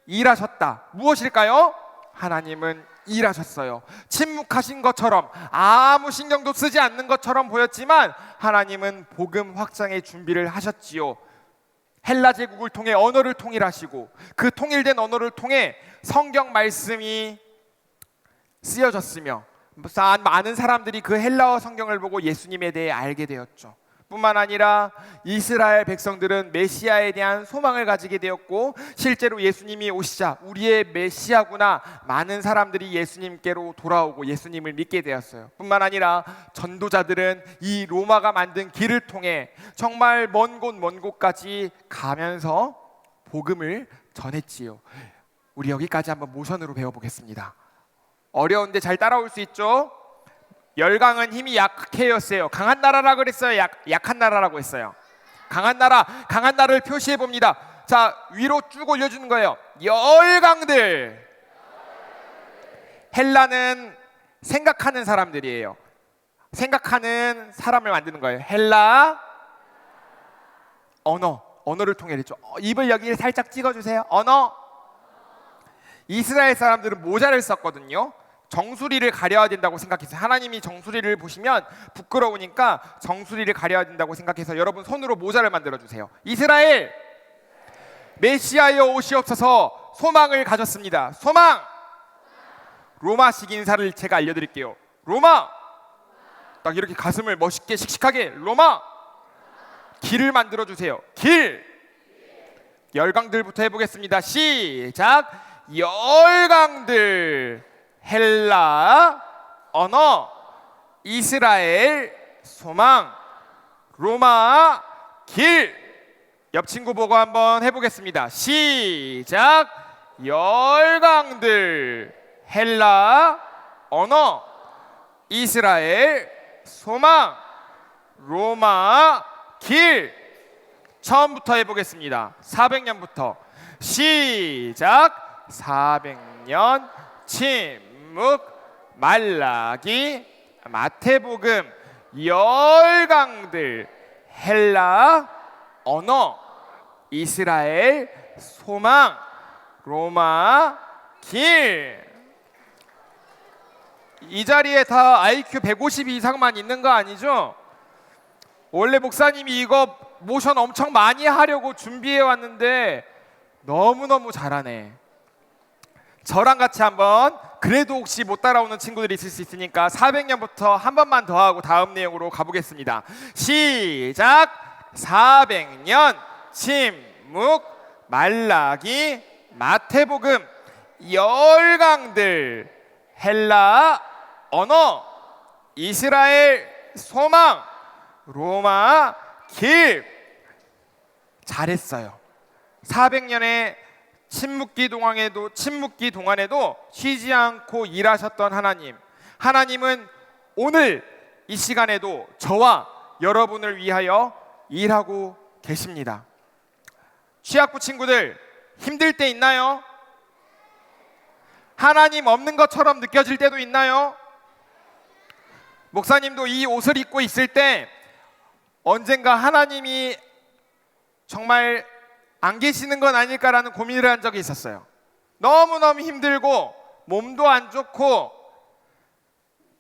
Speaker 1: 일하셨다. 무엇일까요? 하나님은 일하셨어요. 침묵하신 것처럼 아무 신경도 쓰지 않는 것처럼 보였지만 하나님은 복음 확장의 준비를 하셨지요. 헬라 제국을 통해 언어를 통일하시고 그 통일된 언어를 통해 성경 말씀이 쓰여졌으며 많은 사람들이 그 헬라어 성경을 보고 예수님에 대해 알게 되었죠. 뿐만 아니라 이스라엘 백성들은 메시아에 대한 소망을 가지게 되었고 실제로 예수님이 오시자 우리의 메시아구나 많은 사람들이 예수님께로 돌아오고 예수님을 믿게 되었어요. 뿐만 아니라 전도자들은 이 로마가 만든 길을 통해 정말 먼 곳까지 가면서 복음을 전했지요. 우리 여기까지 한번 모션으로 배워보겠습니다. 어려운데 잘 따라올 수 있죠? 열강은 힘이 약해였어요. 강한 나라라 그랬어요? 약한 나라라고 했어요? 강한 나라를 표시해 봅니다. 자, 위로 쭉 올려주는 거예요. 열강들. 헬라는 생각하는 사람들이에요. 생각하는 사람을 만드는 거예요. 헬라 언어를 통해 했죠. 입을 여기를 살짝 찍어주세요. 언어. 이스라엘 사람들은 모자를 썼거든요. 정수리를 가려야 된다고 생각했어요. 하나님이 정수리를 보시면 부끄러우니까 정수리를 가려야 된다고 생각해서 여러분 손으로 모자를 만들어 주세요. 이스라엘 메시아여 오시옵소서. 소망을 가졌습니다. 소망. 로마식 인사를 제가 알려드릴게요. 로마. 딱 이렇게 가슴을 멋있게 씩씩하게 로마. 길을 만들어 주세요. 길. 열강들부터 해보겠습니다. 시작. 열강들. 헬라 언어, 이스라엘 소망, 로마 길. 옆 친구 보고 한번 해보겠습니다. 시작. 열강들. 헬라 언어, 이스라엘 소망, 로마 길. 처음부터 해보겠습니다. 400년부터 시작. 400년 침묵 말라기 마태복음 열강들 헬라 언어 이스라엘 소망 로마 길. 이 자리에 다 IQ 150 이상만 있는 거 아니죠? 원래 목사님이 이거 모션 엄청 많이 하려고 준비해 왔는데 너무너무 잘하네. 저랑 같이 한번, 그래도 혹시 못 따라오는 친구들이 있을 수 있으니까 400년부터 한 번만 더 하고 다음 내용으로 가보겠습니다. 시작. 400년 침묵 말라기 마태복음 열강들 헬라 언어, 이스라엘 소망, 로마 길. 잘했어요. 400년의 침묵기 동안에도 쉬지 않고 일하셨던 하나님. 하나님은 오늘 이 시간에도 저와 여러분을 위하여 일하고 계십니다. 취학부 친구들, 힘들 때 있나요? 하나님 없는 것처럼 느껴질 때도 있나요? 목사님도 이 옷을 입고 있을 때 언젠가 하나님이 정말 안 계시는 건 아닐까라는 고민을 한 적이 있었어요. 너무너무 힘들고 몸도 안 좋고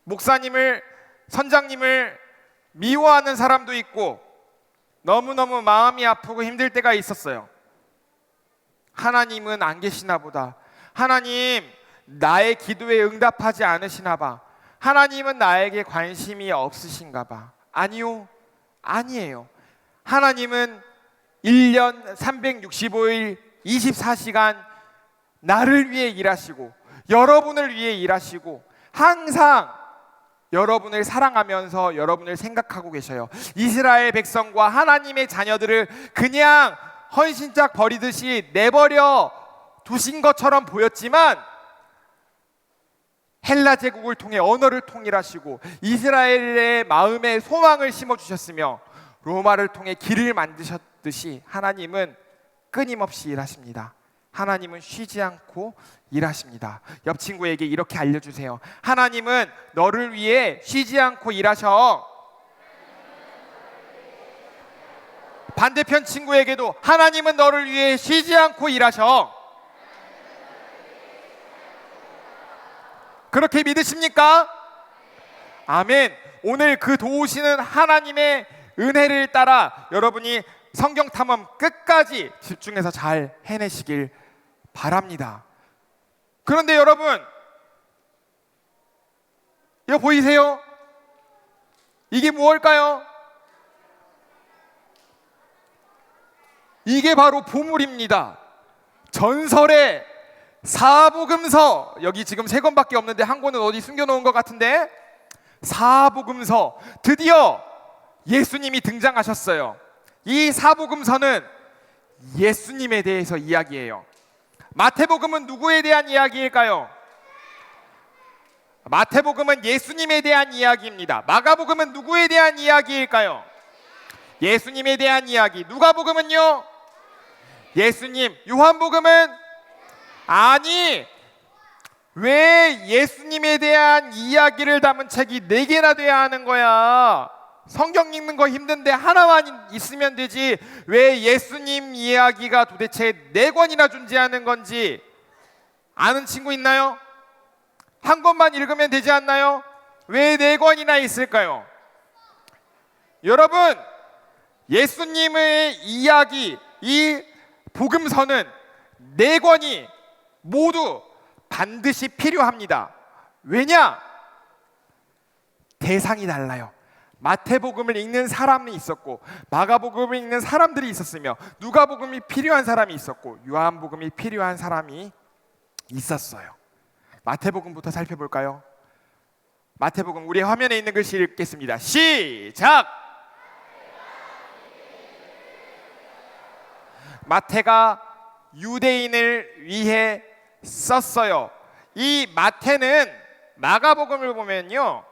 Speaker 1: 목사님을, 선장님을 미워하는 사람도 있고 너무너무 마음이 아프고 힘들 때가 있었어요. 하나님은 안 계시나 보다. 하나님 나의 기도에 응답하지 않으시나 봐. 하나님은 나에게 관심이 없으신가 봐. 아니요, 아니에요. 하나님은 1년 365일 24시간 나를 위해 일하시고 여러분을 위해 일하시고 항상 여러분을 사랑하면서 여러분을 생각하고 계셔요. 이스라엘 백성과 하나님의 자녀들을 그냥 헌신짝 버리듯이 내버려 두신 것처럼 보였지만 헬라 제국을 통해 언어를 통일하시고 이스라엘의 마음에 소망을 심어주셨으며 로마를 통해 길을 만드셨듯이 하나님은 끊임없이 일하십니다. 하나님은 쉬지 않고 일하십니다. 옆 친구에게 이렇게 알려주세요. 하나님은 너를 위해 쉬지 않고 일하셔. 반대편 친구에게도 하나님은 너를 위해 쉬지 않고 일하셔. 그렇게 믿으십니까? 아멘. 오늘 그 도우시는 하나님의 은혜를 따라 여러분이 성경 탐험 끝까지 집중해서 잘 해내시길 바랍니다. 그런데 여러분, 이거 보이세요? 이게 무엇일까요? 이게 바로 보물입니다. 전설의 사복음서. 여기 지금 3권밖에 없는데 한 권은 어디 숨겨놓은 것 같은데, 사복음서. 드디어 예수님이 등장하셨어요. 이 사복음서는 예수님에 대해서 이야기해요. 마태복음은 누구에 대한 이야기일까요? 마태복음은 예수님에 대한 이야기입니다. 마가복음은 누구에 대한 이야기일까요? 예수님에 대한 이야기. 누가복음은요? 예수님. 요한복음은? 아니, 왜 예수님에 대한 이야기를 담은 책이 4개나 돼야 하는 거야? 성경 읽는 거 힘든데 하나만 있으면 되지. 왜 예수님 이야기가 도대체 4권이나 존재하는 건지 아는 친구 있나요? 한 권만 읽으면 되지 않나요? 왜 4권이나 있을까요? 여러분, 예수님의 이야기, 이 복음서는 4권이 모두 반드시 필요합니다. 왜냐? 대상이 달라요. 마태복음을 읽는 사람이 있었고 마가복음을 읽는 사람들이 있었으며 누가복음이 필요한 사람이 있었고 요한복음이 필요한 사람이 있었어요. 마태복음부터 살펴볼까요? 마태복음, 우리 화면에 있는 글씨 읽겠습니다. 시작! 마태가 유대인을 위해 썼어요. 이 마태는 마가복음을 보면요,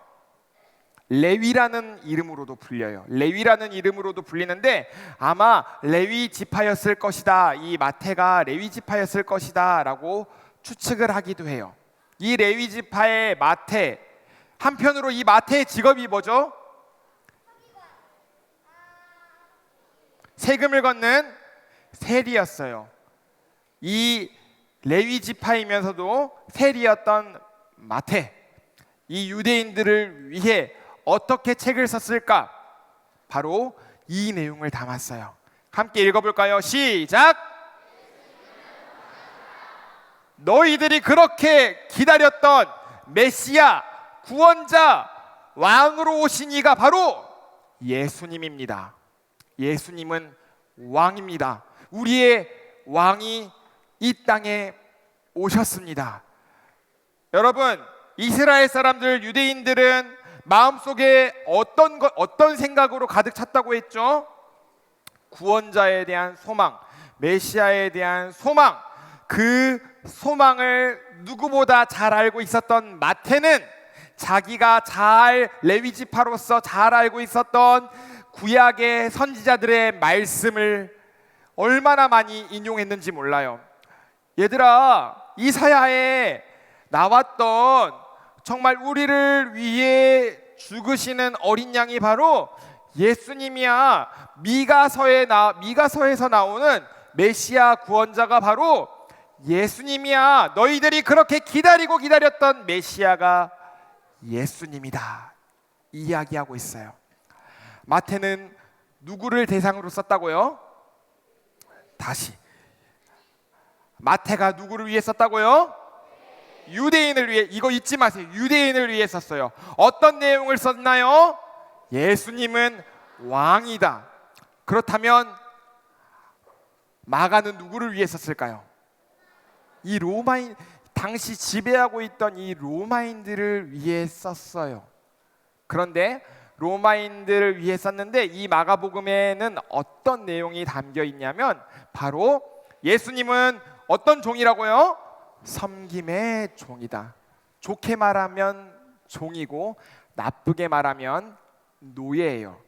Speaker 1: 레위라는 이름으로도 불려요. 레위라는 이름으로도 불리는데 아마 레위 지파였을 것이다. 이 마태가 레위 지파였을 것이다 라고 추측을 하기도 해요. 이 레위 지파의 마태, 한편으로 이 마태의 직업이 뭐죠? 세금을 걷는 세리였어요. 이 레위 지파이면서도 세리였던 마태, 이 유대인들을 위해 어떻게 책을 썼을까? 바로 이 내용을 담았어요. 함께 읽어볼까요? 시작! 너희들이 그렇게 기다렸던 메시아, 구원자, 왕으로 오신 이가 바로 예수님입니다. 예수님은 왕입니다. 우리의 왕이 이 땅에 오셨습니다. 여러분, 이스라엘 사람들, 유대인들은 마음속에 어떤 생각으로 가득 찼다고 했죠? 구원자에 대한 소망, 메시아에 대한 소망. 그 소망을 누구보다 잘 알고 있었던 마태는 자기가 레위 지파로서 잘 알고 있었던 구약의 선지자들의 말씀을 얼마나 많이 인용했는지 몰라요. 얘들아, 이사야에 나왔던 정말 우리를 위해 죽으시는 어린 양이 바로 예수님이야. 미가서에서 나오는 메시아 구원자가 바로 예수님이야. 너희들이 그렇게 기다렸던 메시아가 예수님이다. 이야기하고 있어요. 마태는 누구를 대상으로 썼다고요? 다시, 마태가 누구를 위해 썼다고요? 유대인을 위해. 이거 잊지 마세요. 유대인을 위해 썼어요. 어떤 내용을 썼나요? 예수님은 왕이다. 그렇다면 마가는 누구를 위해 썼을까요? 이 로마인, 당시 지배하고 있던 이 로마인들을 위해 썼어요. 그런데 로마인들을 위해 썼는데 이 마가복음에는 어떤 내용이 담겨 있냐면 바로 예수님은 어떤 종이라고요? 섬김의 종이다. 좋게 말하면 종이고 나쁘게 말하면 노예예요.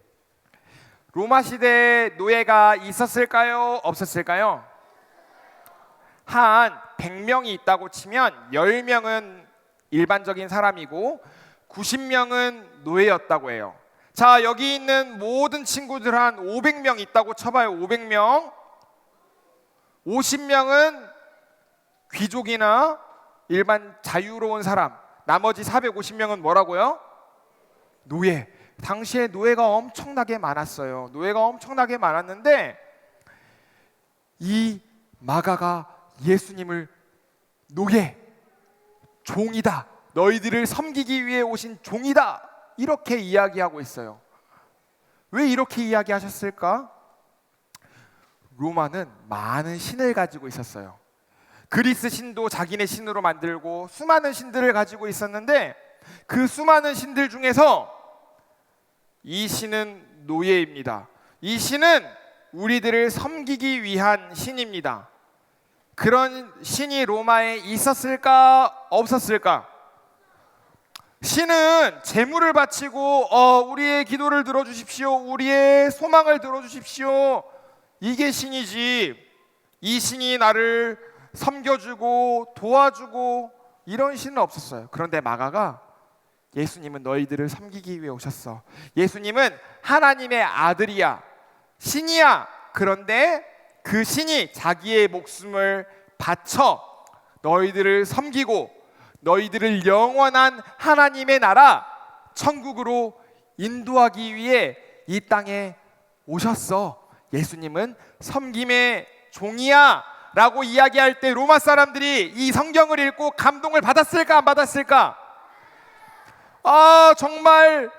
Speaker 1: 로마 시대에 노예가 있었을까요? 없었을까요? 한 100명이 있다고 치면 10명은 일반적인 사람이고 90명은 노예였다고 해요. 자, 여기 있는 모든 친구들 한 500명 있다고 쳐봐요. 500명. 50명은 귀족이나 일반 자유로운 사람. 나머지 450명은 뭐라고요? 노예. 당시에 노예가 엄청나게 많았어요. 노예가 엄청나게 많았는데 이 마가가 예수님을 노예, 종이다, 너희들을 섬기기 위해 오신 종이다, 이렇게 이야기하고 있어요. 왜 이렇게 이야기하셨을까? 로마는 많은 신을 가지고 있었어요. 그리스 신도 자기네 신으로 만들고 수많은 신들을 가지고 있었는데 그 수많은 신들 중에서 이 신은 노예입니다. 이 신은 우리들을 섬기기 위한 신입니다. 그런 신이 로마에 있었을까? 없었을까? 신은 재물을 바치고 우리의 기도를 들어주십시오, 우리의 소망을 들어주십시오, 이게 신이지, 이 신이 나를 섬겨주고 도와주고 이런 신은 없었어요. 그런데 마가가 예수님은 너희들을 섬기기 위해 오셨어, 예수님은 하나님의 아들이야, 신이야. 그런데 그 신이 자기의 목숨을 바쳐 너희들을 섬기고 너희들을 영원한 하나님의 나라 천국으로 인도하기 위해 이 땅에 오셨어. 예수님은 섬김의 종이야 라고 이야기할 때 로마 사람들이 이 성경을 읽고 감동을 받았을까 안 받았을까? 정말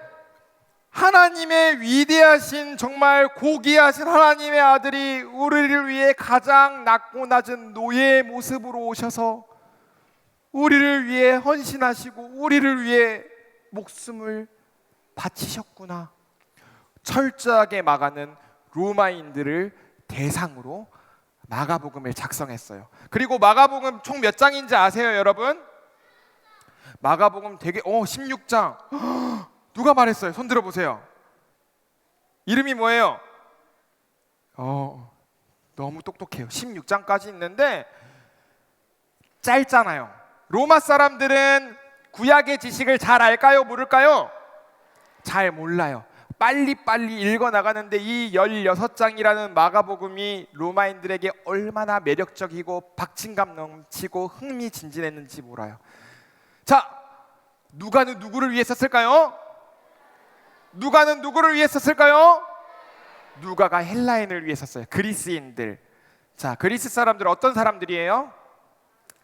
Speaker 1: 하나님의 위대하신, 정말 고귀하신 하나님의 아들이 우리를 위해 가장 낮고 낮은 노예의 모습으로 오셔서 우리를 위해 헌신하시고 우리를 위해 목숨을 바치셨구나. 철저하게 마가는 로마인들을 대상으로 마가복음을 작성했어요. 그리고 마가복음 총 몇 장인지 아세요, 여러분? 마가복음 되게 16장. 누가 말했어요? 손 들어보세요. 이름이 뭐예요? 너무 똑똑해요. 16장까지 있는데 짧잖아요. 로마 사람들은 구약의 지식을 잘 알까요? 모를까요? 잘 몰라요. 빨리빨리 읽어나가는데 이 16장이라는 마가복음이 로마인들에게 얼마나 매력적이고 박진감 넘치고 흥미진진했는지 몰라요. 자, 누가는 누구를 위해 썼을까요? 누가는 누구를 위해 썼을까요? 누가가 헬라인을 위해 썼어요. 그리스인들. 자, 그리스 사람들 어떤 사람들이에요?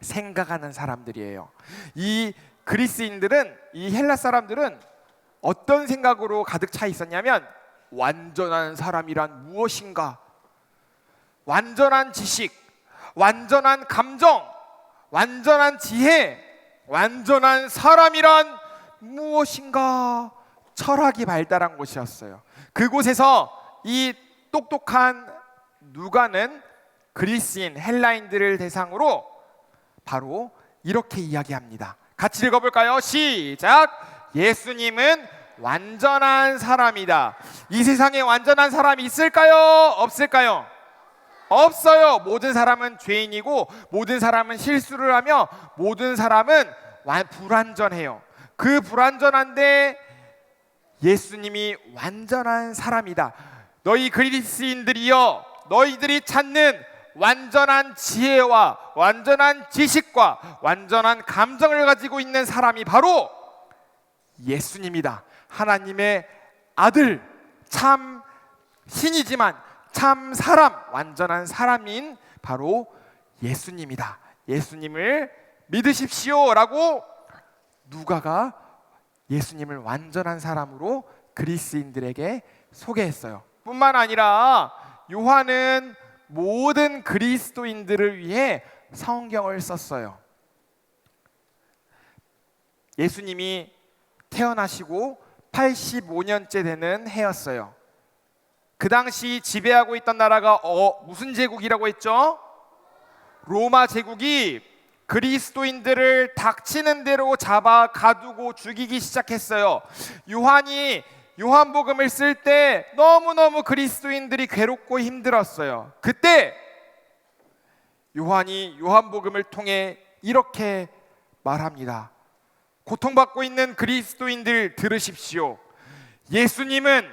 Speaker 1: 생각하는 사람들이에요. 이 그리스인들은, 이 헬라 사람들은 어떤 생각으로 가득 차 있었냐면 완전한 사람이란 무엇인가? 완전한 지식, 완전한 감정, 완전한 지혜, 완전한 사람이란 무엇인가 철학이 발달한 곳이었어요. 그곳에서 이 똑똑한 누가는 그리스인 헬라인들을 대상으로 바로 이렇게 이야기합니다. 같이 읽어볼까요? 시작. 예수님은 완전한 사람이다. 이 세상에 완전한 사람이 있을까요? 없을까요? 없어요. 모든 사람은 죄인이고 모든 사람은 실수를 하며 모든 사람은 불완전해요. 그 불완전한데 예수님이 완전한 사람이다. 너희 그리스인들이여, 너희들이 찾는 완전한 지혜와 완전한 지식과 완전한 감정을 가지고 있는 사람이 바로 예수님이다. 하나님의 아들, 참 신이지만 참 사람, 완전한 사람인 바로 예수님이다. 예수님을 믿으십시오 라고 누가가 예수님을 완전한 사람으로 그리스인들에게 소개했어요. 뿐만 아니라 요한은 모든 그리스도인들을 위해 성경을 썼어요. 예수님이 태어나시고 85년째 되는 해였어요. 그 당시 지배하고 있던 나라가 무슨 제국이라고 했죠? 로마 제국이 그리스도인들을 닥치는 대로 잡아 가두고 죽이기 시작했어요. 요한이 요한복음을 쓸 때 너무너무 그리스도인들이 괴롭고 힘들었어요. 그때 요한이 요한복음을 통해 이렇게 말합니다. 고통받고 있는 그리스도인들 들으십시오. 예수님은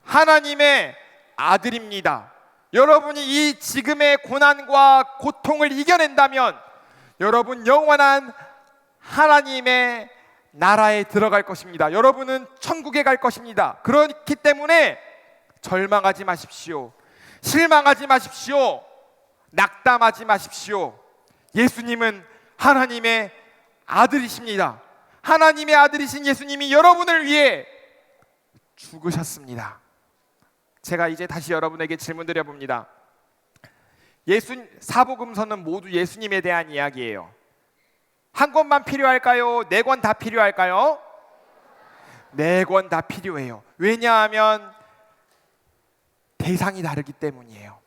Speaker 1: 하나님의 아들입니다. 여러분이 이 지금의 고난과 고통을 이겨낸다면 여러분 영원한 하나님의 나라에 들어갈 것입니다. 여러분은 천국에 갈 것입니다. 그렇기 때문에 절망하지 마십시오. 실망하지 마십시오. 낙담하지 마십시오. 예수님은 하나님의 아들이십니다. 하나님의 아들이신 예수님이 여러분을 위해 죽으셨습니다. 제가 이제 다시 여러분에게 질문 드려봅니다. 사복음서는 모두 예수님에 대한 이야기예요. 한 권만 필요할까요? 네 권 다 필요할까요? 네 권 다 필요해요. 왜냐하면 대상이 다르기 때문이에요.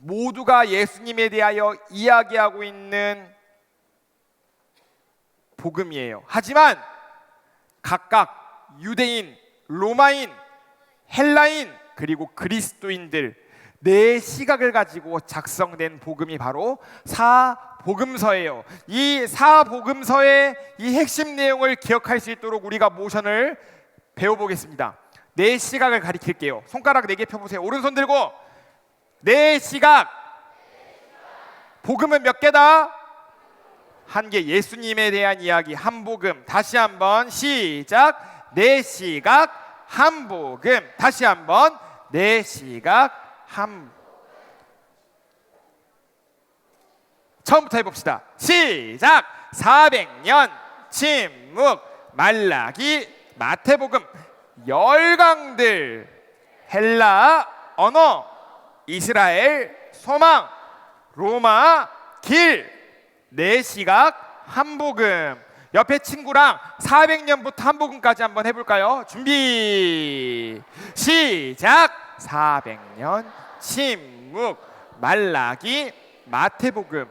Speaker 1: 모두가 예수님에 대하여 이야기하고 있는 복음이에요. 하지만 각각 유대인, 로마인, 헬라인 그리고 그리스도인들 네 시각을 가지고 작성된 복음이 바로 사복음서예요. 이 사복음서의 이 핵심 내용을 기억할 수 있도록 우리가 모션을 배워보겠습니다. 네 시각을 가리킬게요. 손가락 4개 펴보세요. 오른손 들고 네 시각. 복음은 몇 개다? 한 개. 예수님에 대한 이야기 한 복음. 다시 한번 시작. 네 시각 한 복음. 다시 한번 네 시각 한. 처음부터 해봅시다. 시작. 400년 침묵. 말라기. 마태복음. 열강들. 헬라 언어. 이스라엘 소망. 로마 길. 네 시각 한 복음. 옆에 친구랑 400년부터 한 복음까지 한번 해볼까요? 준비 시작. 400년 침묵. 말라기. 마태복음.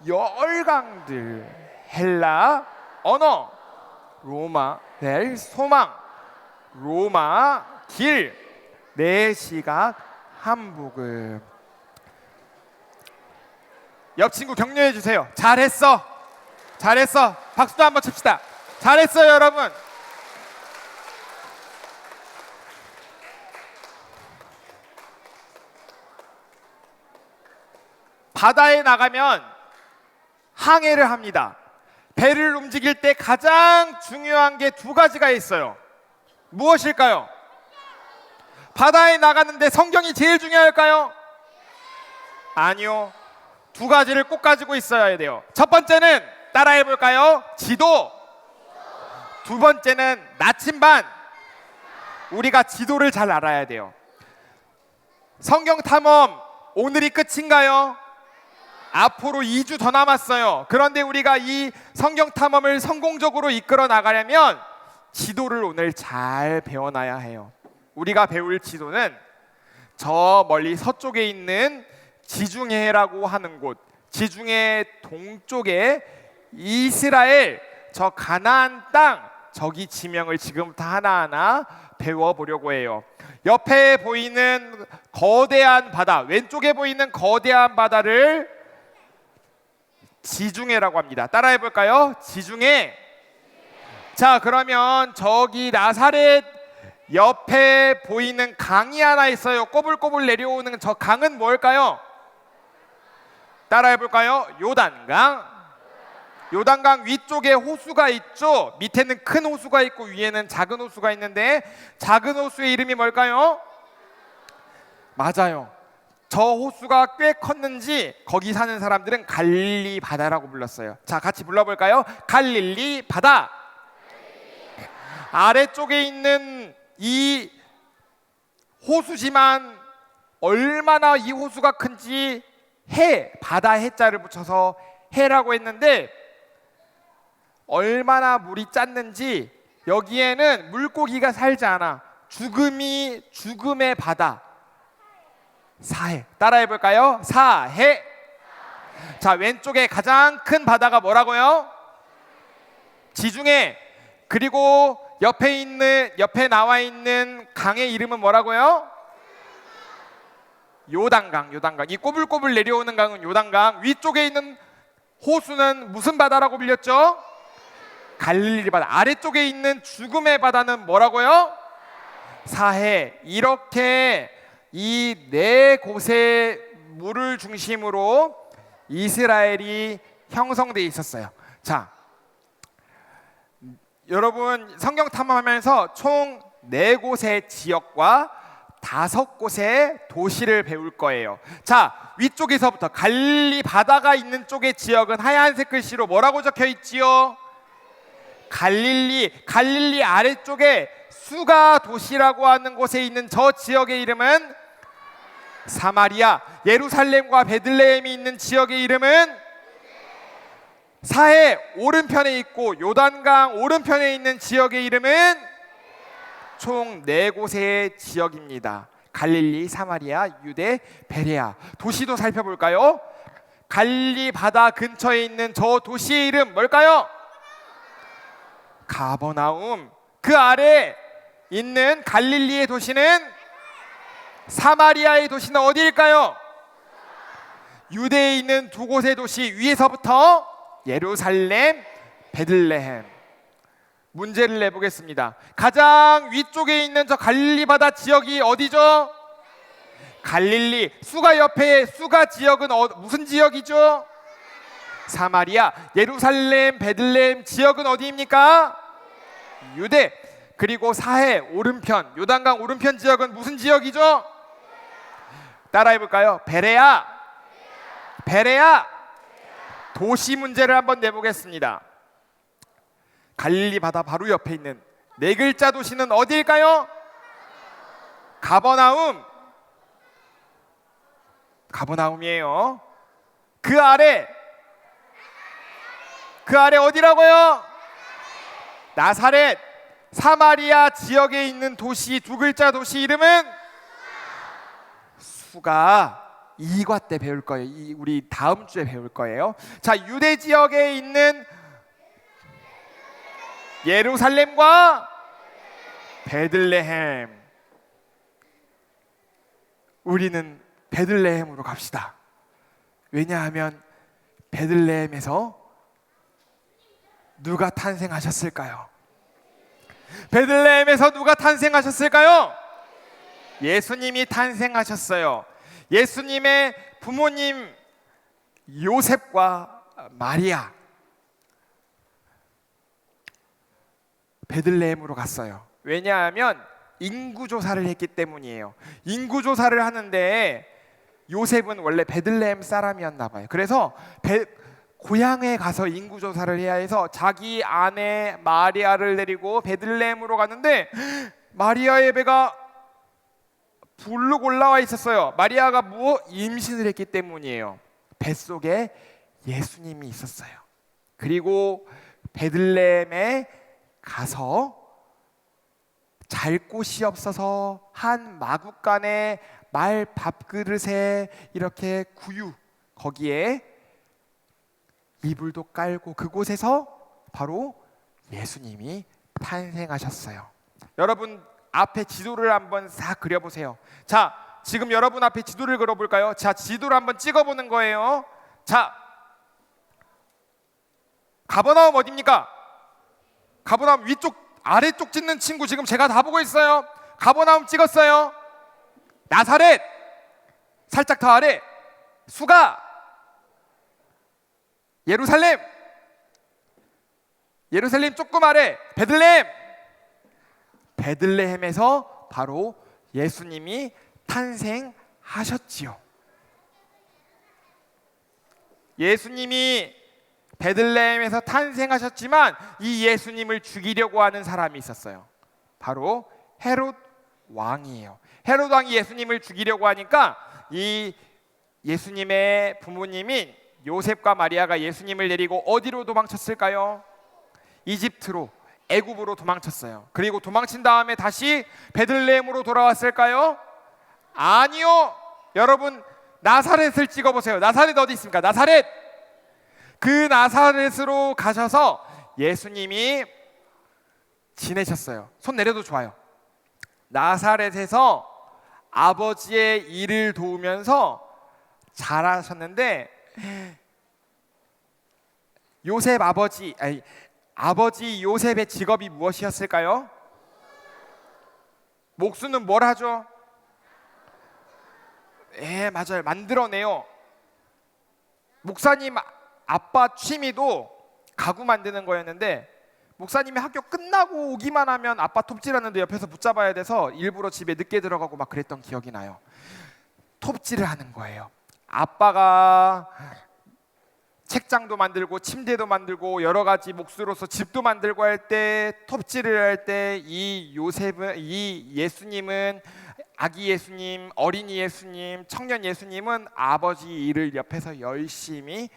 Speaker 1: 열강들. 헬라 언어. 로마 될 소망. 로마 길. 네 시각 한 복음. 옆 친구 격려해 주세요. 잘했어. 잘했어. 박수도 한번 칩시다. 잘했어요, 여러분. 바다에 나가면 항해를 합니다. 배를 움직일 때 가장 중요한 게 두 가지가 있어요. 무엇일까요? 바다에 나가는데 성경이 제일 중요할까요? 아니요. 두 가지를 꼭 가지고 있어야 돼요. 첫 번째는 따라해 볼까요? 지도. 두 번째는 나침반. 우리가 지도를 잘 알아야 돼요. 성경 탐험 오늘이 끝인가요? 앞으로 2주 더 남았어요. 그런데 우리가 이 성경 탐험을 성공적으로 이끌어 나가려면 지도를 오늘 잘 배워놔야 해요. 우리가 배울 지도는 저 멀리 서쪽에 있는 지중해라고 하는 곳, 지중해 동쪽에 이스라엘 저 가나안 땅, 저기 지명을 지금부터 하나하나 배워보려고 해요. 옆에 보이는 거대한 바다, 왼쪽에 보이는 거대한 바다를 지중해라고 합니다. 따라해 볼까요? 지중해. 자, 그러면 저기 나사렛 옆에 보이는 강이 하나 있어요. 꼬불꼬불 내려오는 저 강은 뭘까요? 따라해 볼까요? 요단강. 요단강 위쪽에 호수가 있죠. 밑에는 큰 호수가 있고 위에는 작은 호수가 있는데 작은 호수의 이름이 뭘까요? 맞아요. 저 호수가 꽤 컸는지 거기 사는 사람들은 갈릴리 바다라고 불렀어요. 자, 같이 불러볼까요? 갈릴리 바다. 아래쪽에 있는 이 호수지만 얼마나 이 호수가 큰지 해, 바다 해자를 붙여서 해라고 했는데 얼마나 물이 짰는지 여기에는 물고기가 살지 않아. 죽음의 바다. 사해. 따라해 볼까요? 사해. 자, 왼쪽에 가장 큰 바다가 뭐라고요? 지중해. 그리고 옆에 나와 있는 강의 이름은 뭐라고요? 요단강. 요단강. 이 꼬불꼬불 내려오는 강은 요단강. 위쪽에 있는 호수는 무슨 바다라고 불렸죠? 갈릴리 바다. 아래쪽에 있는 죽음의 바다는 뭐라고요? 사해. 이렇게 이 네 곳의 물을 중심으로 이스라엘이 형성되어 있었어요. 자, 여러분 성경 탐험하면서 총 4곳의 지역과 5곳의 도시를 배울 거예요. 자, 위쪽에서부터 갈릴리 바다가 있는 쪽의 지역은 하얀색 글씨로 뭐라고 적혀 있지요? 갈릴리 아래쪽에 수가 도시라고 하는 곳에 있는 저 지역의 이름은 사마리아. 예루살렘과 베들레헴이 있는 지역의 이름은 사해 오른편에 있고 요단강 오른편에 있는 지역의 이름은 총 4곳의 지역입니다. 갈릴리, 사마리아, 유대, 베레아. 도시도 살펴볼까요? 갈릴리 바다 근처에 있는 저 도시의 이름 뭘까요? 가버나움. 그 아래 있는 갈릴리의 도시는 사마리아의 도시는 어디일까요? 유대에 있는 2곳의 도시 위에서부터 예루살렘, 베들레헴. 문제를 내보겠습니다. 가장 위쪽에 있는 저 갈릴리 바다 지역이 어디죠? 갈릴리. 수가 지역은 무슨 지역이죠? 사마리아. 예루살렘, 베들레헴 지역은 어디입니까? 유대. 그리고 사해 오른편, 요단강 오른편 지역은 무슨 지역이죠? 따라해 볼까요? 베레아. 도시 문제를 한번 내보겠습니다. 갈릴리 바다 바로 옆에 있는 4글자 도시는 어디일까요? 가버나움이에요. 그 아래 어디라고요? 나사렛. 사마리아 지역에 있는 도시 2글자 도시 이름은 수가 2과 때 배울 거예요. 우리 다음 주에 배울 거예요. 자, 유대 지역에 있는 예루살렘과 베들레헴. 우리는 베들레헴으로 갑시다. 왜냐하면 베들레헴에서 누가 탄생하셨을까요? 베들레헴에서 누가 탄생하셨을까요? 예수님이 탄생하셨어요. 예수님의 부모님 요셉과 마리아 베들레헴으로 갔어요. 왜냐하면 인구조사를 했기 때문이에요. 인구조사를 하는데 요셉은 원래 베들레헴 사람이었나 봐요. 그래서 고향에 가서 인구조사를 해야 해서 자기 아내 마리아를 데리고 베들레헴으로 갔는데 마리아의 배가 불룩 올라와 있었어요. 마리아가 임신을 했기 때문이에요. 뱃속에 예수님이 있었어요. 그리고 베들레헴에 가서 잘 곳이 없어서 한 마구간에 말 밥그릇에 이렇게 구유, 거기에 이불도 깔고 그곳에서 바로 예수님이 탄생하셨어요. 여러분 앞에 지도를 한번 싹 그려보세요. 자, 지금 여러분 앞에 지도를 그려볼까요? 자, 지도를 한번 찍어보는 거예요. 자, 가버나움 어디입니까? 가버나움 위쪽 아래쪽 찍는 친구 지금 제가 다 보고 있어요. 가버나움 찍었어요. 나사렛 살짝 더 아래, 수가, 예루살렘 조금 아래, 베들레헴에서 바로 예수님이 탄생하셨지요. 예수님이 베들레헴에서 탄생하셨지만 이 예수님을 죽이려고 하는 사람이 있었어요. 바로 헤롯 왕이에요. 헤롯 왕이 예수님을 죽이려고 하니까 이 예수님의 부모님인 요셉과 마리아가 예수님을 데리고 어디로 도망쳤을까요? 이집트로, 애굽으로 도망쳤어요. 그리고 도망친 다음에 다시 베들레헴으로 돌아왔을까요? 아니요. 여러분 나사렛을 찍어보세요. 나사렛 어디 있습니까? 나사렛. 그 나사렛으로 가셔서 예수님이 지내셨어요. 손 내려도 좋아요. 나사렛에서 아버지의 일을 도우면서 자라셨는데 아버지 요셉의 직업이 무엇이었을까요? 목수는 뭘 하죠? 맞아요. 만들어내요. 목사님 아빠 취미도 가구 만드는 거였는데 목사님이 학교 끝나고 오기만 하면 아빠 톱질하는데 옆에서 붙잡아야 돼서 일부러 집에 늦게 들어가고 막 그랬던 기억이 나요. 톱질을 하는 거예요. 아빠가 책장도 만들고 침대도 만들고 여러 가지 몫으로서 집도 만들고 할 때, 톱질을 할 때 이 예수님은, 아기 예수님, 어린이 예수님, 청년 예수님은 아버지 일을 옆에서 열심히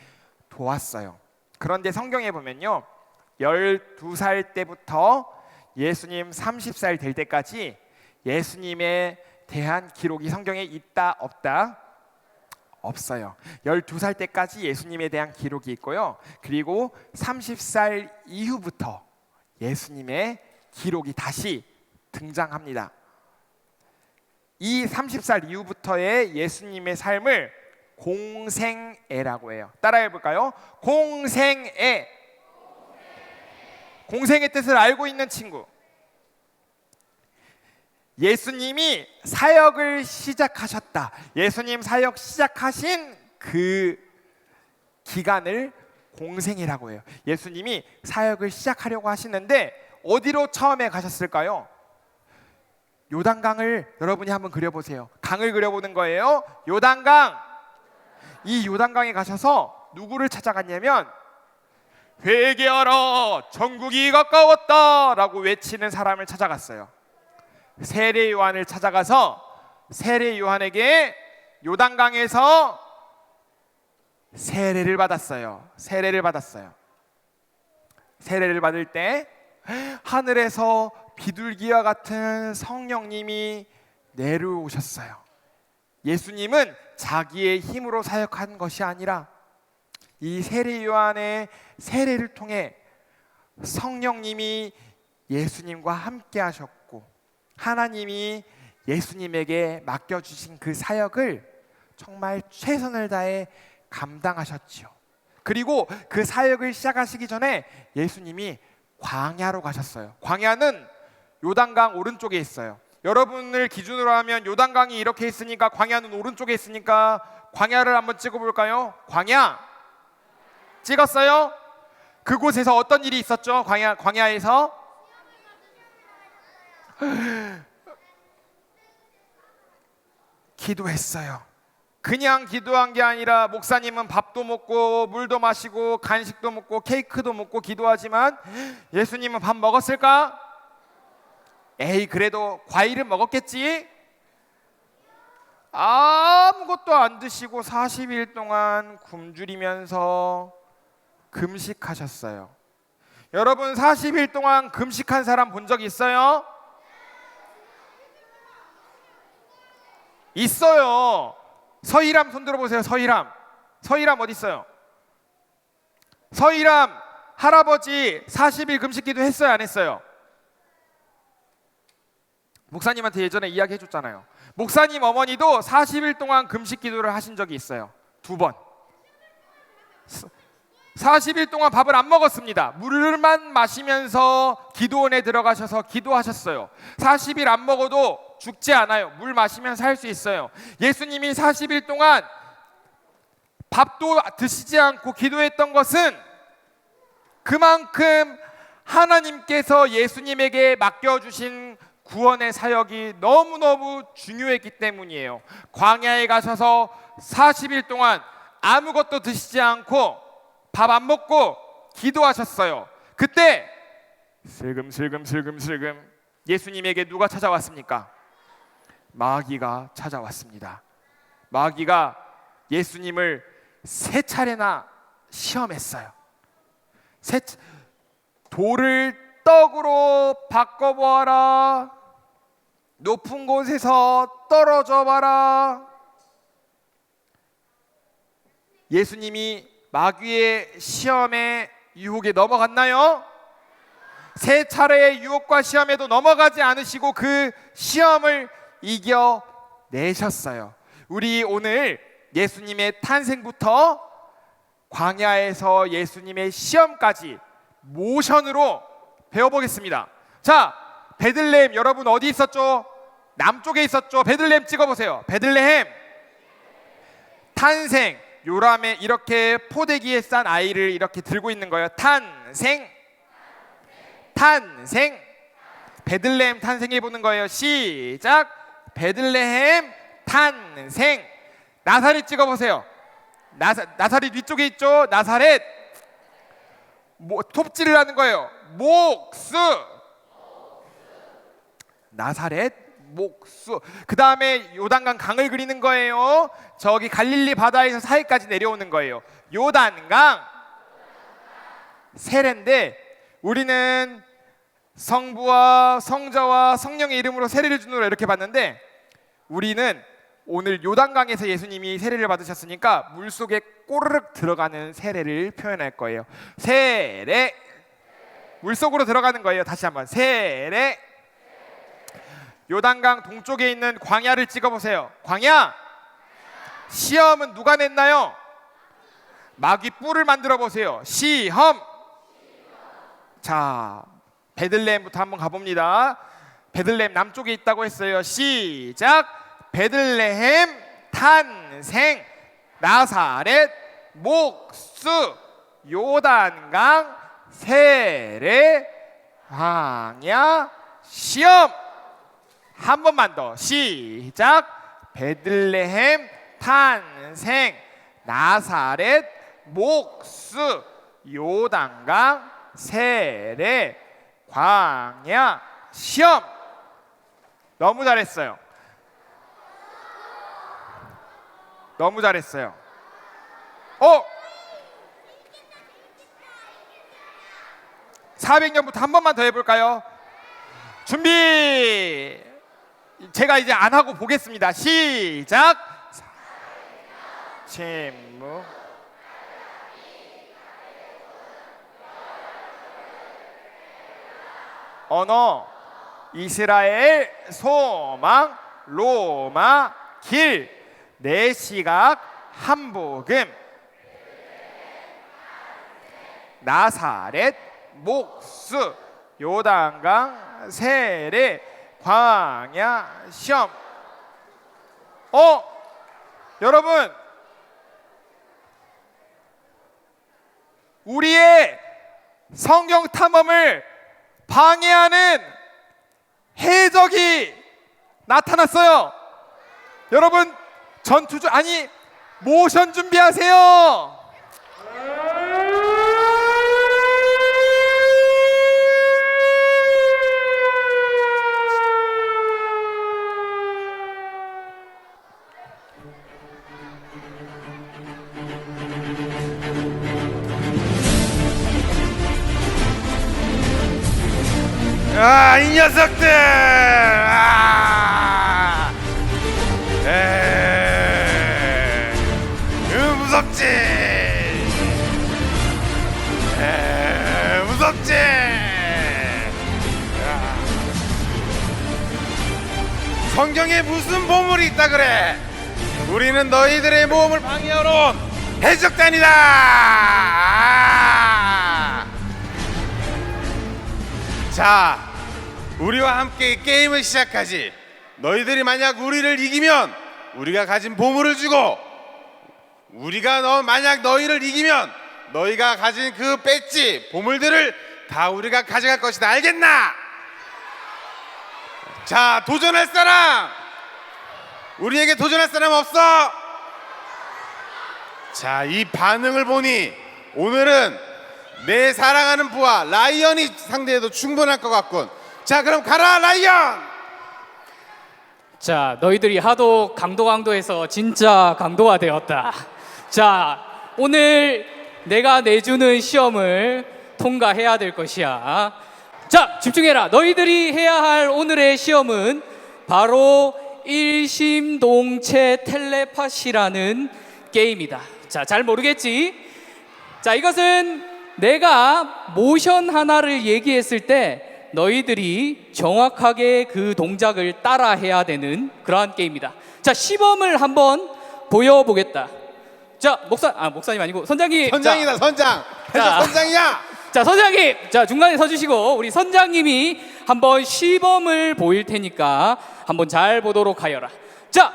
Speaker 1: 도왔어요. 그런데 성경에 보면요, 12살 때부터 예수님 30살 될 때까지 예수님에 대한 기록이 성경에 있다 없다? 없어요. 12살 때까지 예수님에 대한 기록이 있고요. 그리고 30살 이후부터 예수님의 기록이 다시 등장합니다. 이 30살 이후부터의 예수님의 삶을 공생애라고 해요. 따라해 볼까요? 공생애. 공생의 뜻을 알고 있는 친구. 예수님이 사역을 시작하셨다. 예수님 사역 시작하신 그 기간을 공생이라고 해요. 예수님이 사역을 시작하려고 하시는데 어디로 처음에 가셨을까요? 요단강을 여러분이 한번 그려보세요. 강을 그려보는 거예요. 요단강. 이 요단강에 가셔서 누구를 찾아갔냐면 회개하라, 천국이 가까웠다 라고 외치는 사람을 찾아갔어요. 세례 요한을 찾아가서 세례 요한에게 요단강에서 세례를 받았어요. 세례를 받을 때 하늘에서 비둘기와 같은 성령님이 내려오셨어요. 예수님은 자기의 힘으로 사역한 것이 아니라 이 세례 요한의 세례를 통해 성령님이 예수님과 함께 하셨고 하나님이 예수님에게 맡겨주신 그 사역을 정말 최선을 다해 감당하셨지요. 그리고 그 사역을 시작하시기 전에 예수님이 광야로 가셨어요. 광야는 요단강 오른쪽에 있어요. 여러분을 기준으로 하면 요단강이 이렇게 있으니까 광야는 오른쪽에 있으니까 광야를 한번 찍어볼까요? 광야 찍었어요? 그곳에서 어떤 일이 있었죠? 광야에서 기도했어요. 그냥 기도한 게 아니라 목사님은 밥도 먹고 물도 마시고 간식도 먹고 케이크도 먹고 기도하지만 예수님은 밥 먹었을까? 에이, 그래도 과일은 먹었겠지? 아무것도 안 드시고 40일 동안 굶주리면서 금식하셨어요. 여러분 40일 동안 금식한 사람 본 적 있어요? 있어요. 서희람 손 들어보세요. 서희람 어디 있어요? 서희람 할아버지 40일 금식기도 했어요, 안 했어요? 목사님한테 예전에 이야기 해줬잖아요. 목사님 어머니도 40일 동안 금식기도를 하신 적이 있어요. 2번. 40일 동안 밥을 안 먹었습니다. 물만 마시면서 기도원에 들어가셔서 기도하셨어요. 40일 안 먹어도 죽지 않아요. 물 마시면 살 수 있어요. 예수님이 40일 동안 밥도 드시지 않고 기도했던 것은 그만큼 하나님께서 예수님에게 맡겨주신 구원의 사역이 너무너무 중요했기 때문이에요. 광야에 가셔서 40일 동안 아무것도 드시지 않고 밥 안 먹고 기도하셨어요. 그때 슬금 예수님에게 누가 찾아왔습니까? 마귀가 찾아왔습니다. 마귀가 예수님을 3차례나 시험했어요. 돌을 떡으로 바꿔보아라. 높은 곳에서 떨어져 봐라. 예수님이 마귀의 시험에 유혹에 넘어갔나요? 3차례의 유혹과 시험에도 넘어가지 않으시고 그 시험을 이겨내셨어요. 우리 오늘 예수님의 탄생부터 광야에서 예수님의 시험까지 모션으로 배워보겠습니다. 자, 베들레헴 여러분 어디 있었죠? 남쪽에 있었죠? 베들레헴 찍어보세요. 베들레헴 탄생. 요람에 이렇게 포대기에 싼 아이를 이렇게 들고 있는 거예요. 탄생. 베들레헴 탄생해 보는 거예요. 시작. 베들레헴 탄생. 나사렛 찍어보세요. 나사렛 위쪽에 있죠? 나사렛. 톱질을 하는 거예요. 목수. 나사렛 목수. 그 다음에 요단강 강을 그리는 거예요. 저기 갈릴리 바다에서 사해까지 내려오는 거예요. 요단강. 세례인데 우리는 성부와 성자와 성령의 이름으로 세례를 주노라 이렇게 봤는데, 우리는 오늘 요단강에서 예수님이 세례를 받으셨으니까 물속에 꼬르륵 들어가는 세례를 표현할 거예요. 세례. 물속으로 들어가는 거예요. 다시 한번 세례. 요단강 동쪽에 있는 광야를 찍어보세요. 광야. 시험은 누가 냈나요? 마귀 뿔을 만들어 보세요. 시험. 자, 베들레헴부터 한번 가봅니다. 베들레헴 남쪽에 있다고 했어요. 시작. 베들레헴 탄생. 나사렛 목수. 요단강 세례. 광야 시험. 한 번만 더. 시작. 베들레헴 탄생. 나사렛 목수. 요단강 세례. 광야 시험. 너무 잘했어요. 너무 잘했어요. 400년부터 한 번만 더 해볼까요? 준비. 제가 이제 안 하고 보겠습니다. 시작. 침묵. 언어 이스라엘 소망 로마 길 내 시각 한복음 나사렛 목수 요단강 세례 광야 시험. 여러분 우리의 성경 탐험을 방해하는 해적이 나타났어요. 여러분 전투 아니 모션 준비하세요.
Speaker 6: 아, 이 녀석들! 아! 무섭지? 무섭지? 성경에 무슨 보물이 있다 그래? 우리는 너희들의 모험을 방해하러 온 해적단이다! 자, 우리와 함께 게임을 시작하지. 너희들이 만약 우리를 이기면 우리가 가진 보물을 주고, 우리가 만약 너희를 이기면 너희가 가진 그 배지, 보물들을 다 우리가 가져갈 것이다. 알겠나? 자, 도전할 사람! 우리에게 도전할 사람 없어? 자, 이 반응을 보니 오늘은 내 사랑하는 부하 라이언이 상대해도 충분할 것 같군. 자, 그럼 가라 라이언!
Speaker 7: 자, 너희들이 하도 강도해서 진짜 강도가 되었다. 자, 오늘 내가 내주는 시험을 통과해야 될 것이야. 자, 집중해라. 너희들이 해야 할 오늘의 시험은 바로 일심동체 텔레파시라는 게임이다. 자, 잘 모르겠지? 자, 이것은 내가 모션 하나를 얘기했을 때 너희들이 정확하게 그 동작을 따라 해야 되는 그러한 게임이다. 자, 시범을 한번 보여보겠다. 자, 목사님 아니고 선장님.
Speaker 6: 선장이다, 선장.
Speaker 7: 자.
Speaker 6: 선장이야.
Speaker 7: 자, 선장님, 자, 중간에 서주시고 우리 선장님이 한번 시범을 보일 테니까 한번 잘 보도록 하여라. 자,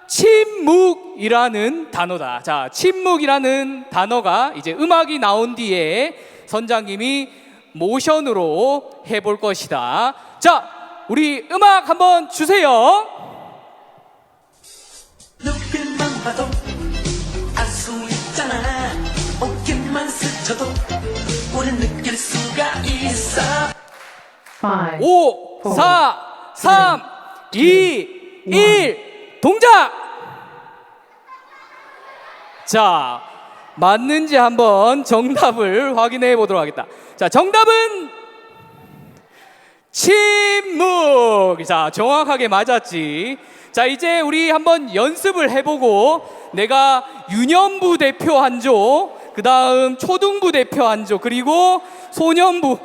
Speaker 7: 침묵이라는 단어다. 자, 침묵이라는 단어가 이제 음악이 나온 뒤에 선장님이 모션으로 해볼 것이다. 자, 우리 음악 한번 주세요.
Speaker 8: 눈빛만 봐도 알 수 있잖아. 어깨만 스쳐도 우린 느낄 수가 있어.
Speaker 7: 5, 4, 3, 2, 1, 동작! 자, 맞는지 한번 정답을 확인해 보도록 하겠다. 자, 정답은 침묵! 자, 정확하게 맞았지. 자, 이제 우리 한번 연습을 해보고 내가 유년부 대표 한 조, 그 다음 초등부 대표 한 조, 그리고 소년부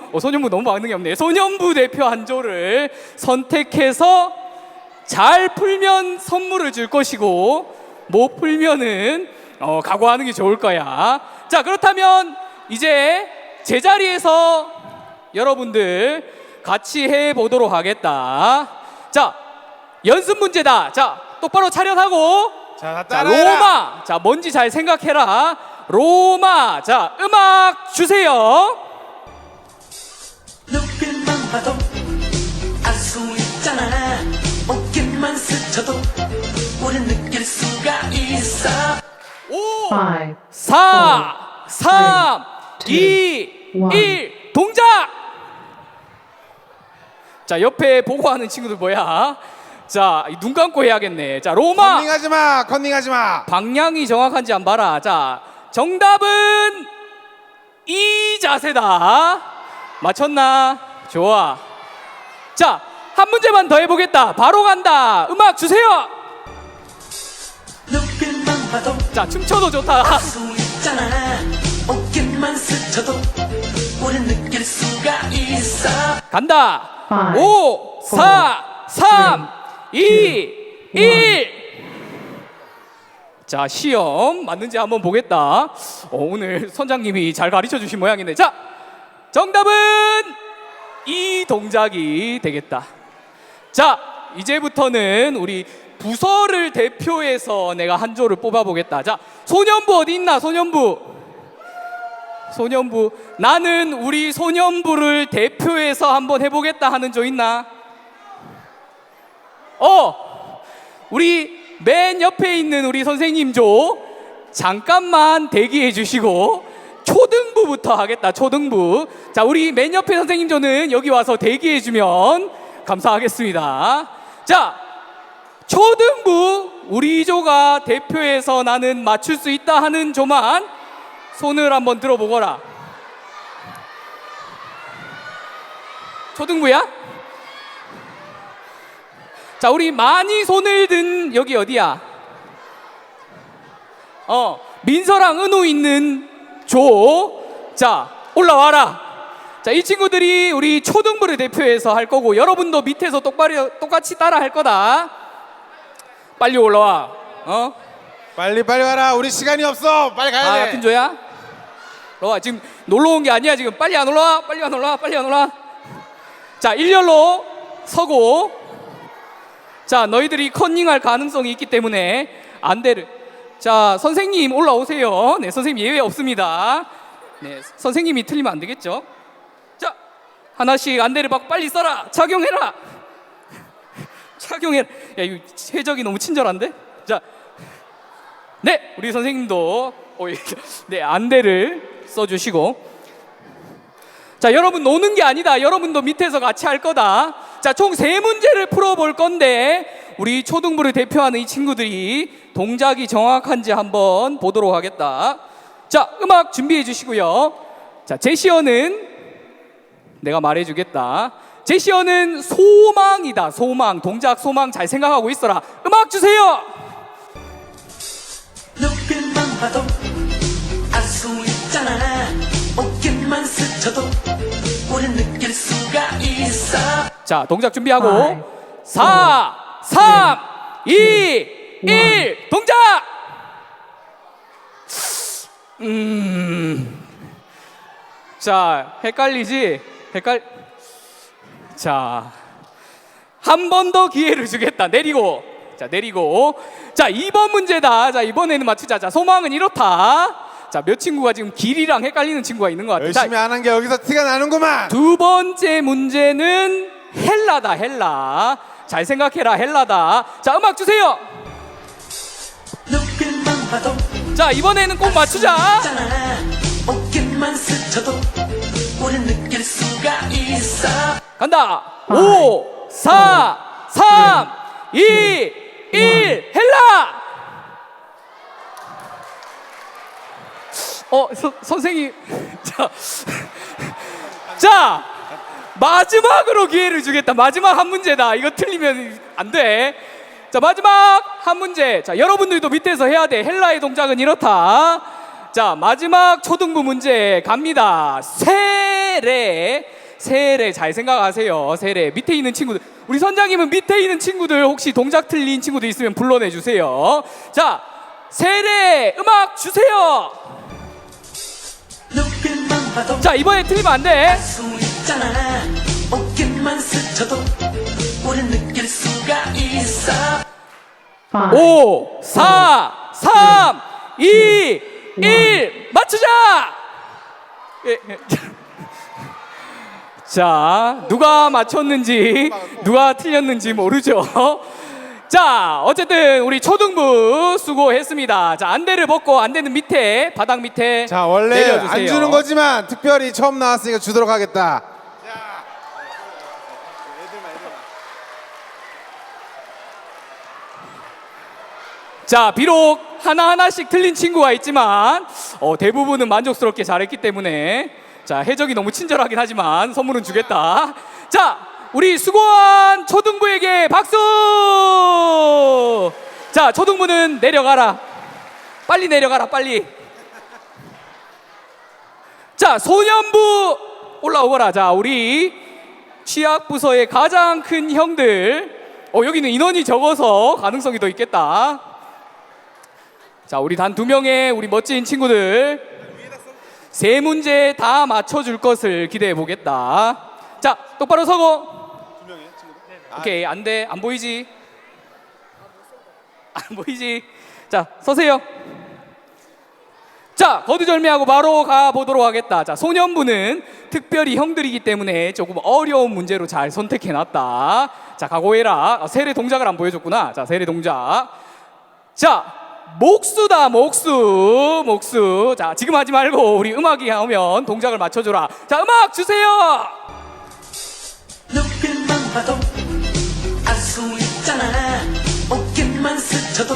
Speaker 7: 너무 많은 게 없네. 소년부 대표 한 조를 선택해서 잘 풀면 선물을 줄 것이고 못 풀면은 각오하는 게 좋을 거야. 자, 그렇다면 이제 제자리에서 여러분들 같이 해보도록 하겠다. 자, 연습 문제다. 자, 똑바로 차렷하고.
Speaker 6: 자,
Speaker 7: 자,
Speaker 6: 따라해라.
Speaker 7: 로마. 자, 뭔지 잘 생각해라. 로마. 자, 음악 주세요.
Speaker 8: 눈빛만 봐도 알 수 있잖아. 어깨만 스쳐도 우린 느낄 수가 있어.
Speaker 7: 5, 4, 3, 2, 1, 동작! 자, 옆에 보고 하는 친구들 뭐야? 자, 눈 감고 해야겠네. 자, 로마.
Speaker 6: 컨닝하지 마. 컨닝하지 마.
Speaker 7: 방향이 정확한지 안 봐라. 자, 정답은 이 자세다. 맞췄나? 좋아. 자, 한 문제만 더 해보겠다. 바로 간다. 음악 주세요.
Speaker 8: 눈빛만 봐도
Speaker 7: 자, 춤춰도 좋다.
Speaker 8: 알 수 있잖아. 어깨만 스쳐도 우린 느낄 수가 있어.
Speaker 7: 간다. 5, 4, 3, 2, 1. 자, 시험 맞는지 한번 보겠다. 오늘 선장님이 잘 가르쳐 주신 모양인데. 자, 정답은 이 동작이 되겠다. 자, 이제부터는 우리 부서를 대표해서 내가 한 조를 뽑아보겠다. 자, 소년부 어디 있나? 소년부. 나는 우리 소년부를 대표해서 한번 해보겠다 하는 조 있나? 우리 맨 옆에 있는 우리 선생님 조 잠깐만 대기해 주시고 초등부부터 하겠다. 초등부. 자, 우리 맨 옆에 선생님 조는 여기 와서 대기해 주면 감사하겠습니다. 자, 초등부 우리 조가 대표해서 나는 맞출 수 있다 하는 조만 손을 한번 들어보거라. 초등부야? 자, 우리 많이 손을 든 여기 어디야? 민서랑 은우 있는 조. 자, 올라와라. 자, 이 친구들이 우리 초등부를 대표해서 할 거고 여러분도 밑에서 똑같이 따라 할 거다. 빨리 올라와.
Speaker 6: 빨리 와라. 우리 시간이 없어. 빨리 가야 돼.
Speaker 7: 같은 조야? 올라와. 지금 놀러 온 게 아니야. 지금 빨리 안 올라와. 빨리 안 올라와. 자, 일렬로 서고. 자, 너희들이 컨닝할 가능성이 있기 때문에 안대를. 자, 선생님 올라오세요. 네, 선생님 예외 없습니다. 네, 선생님이 틀리면 안 되겠죠? 자, 하나씩 안대를 받고 빨리 써라. 착용해라. 착용해라. 야, 이거 해적이 너무 친절한데? 자, 네, 우리 선생님도 네, 안대를 써주시고. 자, 여러분 노는 게 아니다. 여러분도 밑에서 같이 할 거다. 자, 총 3문제를 풀어볼 건데 우리 초등부를 대표하는 이 친구들이 동작이 정확한지 한번 보도록 하겠다. 자, 음악 준비해 주시고요. 자, 제시어는 내가 말해주겠다. 제시어는 소망이다. 소망. 동작 소망 잘 생각하고 있어라. 음악 주세요.
Speaker 8: 눈빛만 봐도 알 수 있잖아. 어깨만 스쳐도 우린 느낄 수가 있어.
Speaker 7: 자, 동작 준비하고 4, 3, 2, 1 동작! 자, 헷갈리지? 자, 한 번 더 기회를 주겠다. 내리고. 자, 내리고. 자, 2번 문제다. 자, 이번에는 맞추자. 자, 소망은 이렇다. 자, 몇 친구가 지금 길이랑 헷갈리는 친구가 있는 것 같아.
Speaker 6: 열심히 안 한 게 여기서 티가 나는구만.
Speaker 7: 두 번째 문제는 헬라다. 헬라. 잘 생각해라. 헬라다. 자, 음악 주세요.
Speaker 8: 눈빛만 봐도
Speaker 7: 자, 이번에는 꼭 맞추자.
Speaker 8: 있잖아. 어깨만 스쳐도 우린 느낄 수가 있어.
Speaker 7: 간다. 5, 4, 3, 2, 1 헬라. 선생님. 자, 마지막으로 기회를 주겠다. 마지막 한 문제다. 이거 틀리면 안 돼. 자, 마지막 한 문제. 자, 여러분들도 밑에서 해야 돼. 헬라의 동작은 이렇다. 자, 마지막 초등부 문제 갑니다. 세례 잘 생각하세요. 세례. 밑에 있는 친구들, 우리 선장님은 밑에 있는 친구들 혹시 동작 틀린 친구들 있으면 불러내 주세요. 자, 세례 음악 주세요.
Speaker 8: 눈빛만 봐도
Speaker 7: 자, 이번에 틀리면 안 돼.
Speaker 8: 알 수 있잖아. 어깨만 스쳐도 우린 느낄 수가 있어.
Speaker 7: 5, 4, 3, 2, 1 맞추자. 자, 누가 맞췄는지 누가 틀렸는지 모르죠. 자, 어쨌든 우리 초등부 수고했습니다. 자, 안대를 벗고 안대는 밑에 바닥 밑에
Speaker 6: 자, 원래
Speaker 7: 내려주세요.
Speaker 6: 안 주는 거지만 특별히 처음 나왔으니까 주도록 하겠다.
Speaker 7: 자, 비록 하나하나씩 틀린 친구가 있지만 대부분은 만족스럽게 잘했기 때문에 자, 해적이 너무 친절하긴 하지만 선물은 주겠다. 자, 우리 수고한 초등부에게 박수. 자, 초등부는 내려가라. 빨리 내려가라. 빨리. 자, 소년부 올라오거라. 자, 우리 취약부서의 가장 큰 형들. 여기는 인원이 적어서 가능성이 더 있겠다. 자, 우리 단 2명의 우리 멋진 친구들 3문제 다 맞춰줄 것을 기대해 보겠다. 자, 똑바로 서고. 오케이, 안 돼. 안 보이지? 안 보이지? 자, 서세요. 자, 거두절미하고 바로 가보도록 하겠다. 자, 소년부는 특별히 형들이기 때문에 조금 어려운 문제로 잘 선택해놨다. 자, 각오해라. 세례 동작을 안 보여줬구나. 자, 세례 동작. 자, 목수다. 목수. 자, 지금 하지 말고 우리 음악이 나오면 동작을 맞춰줘라. 자, 음악 주세요.
Speaker 8: 눈빛만 봐도 알 수 있잖아. 어깨만 스쳐도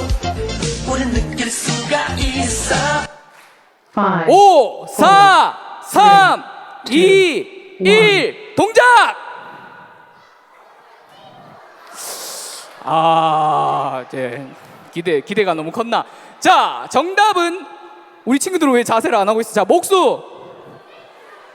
Speaker 8: 우린 느낄 수가 있어.
Speaker 7: 5, 4, 3, 2, 1 동작. 이제 기대가 너무 컸나? 자, 정답은 우리 친구들은 왜 자세를 안 하고 있어? 자, 목수.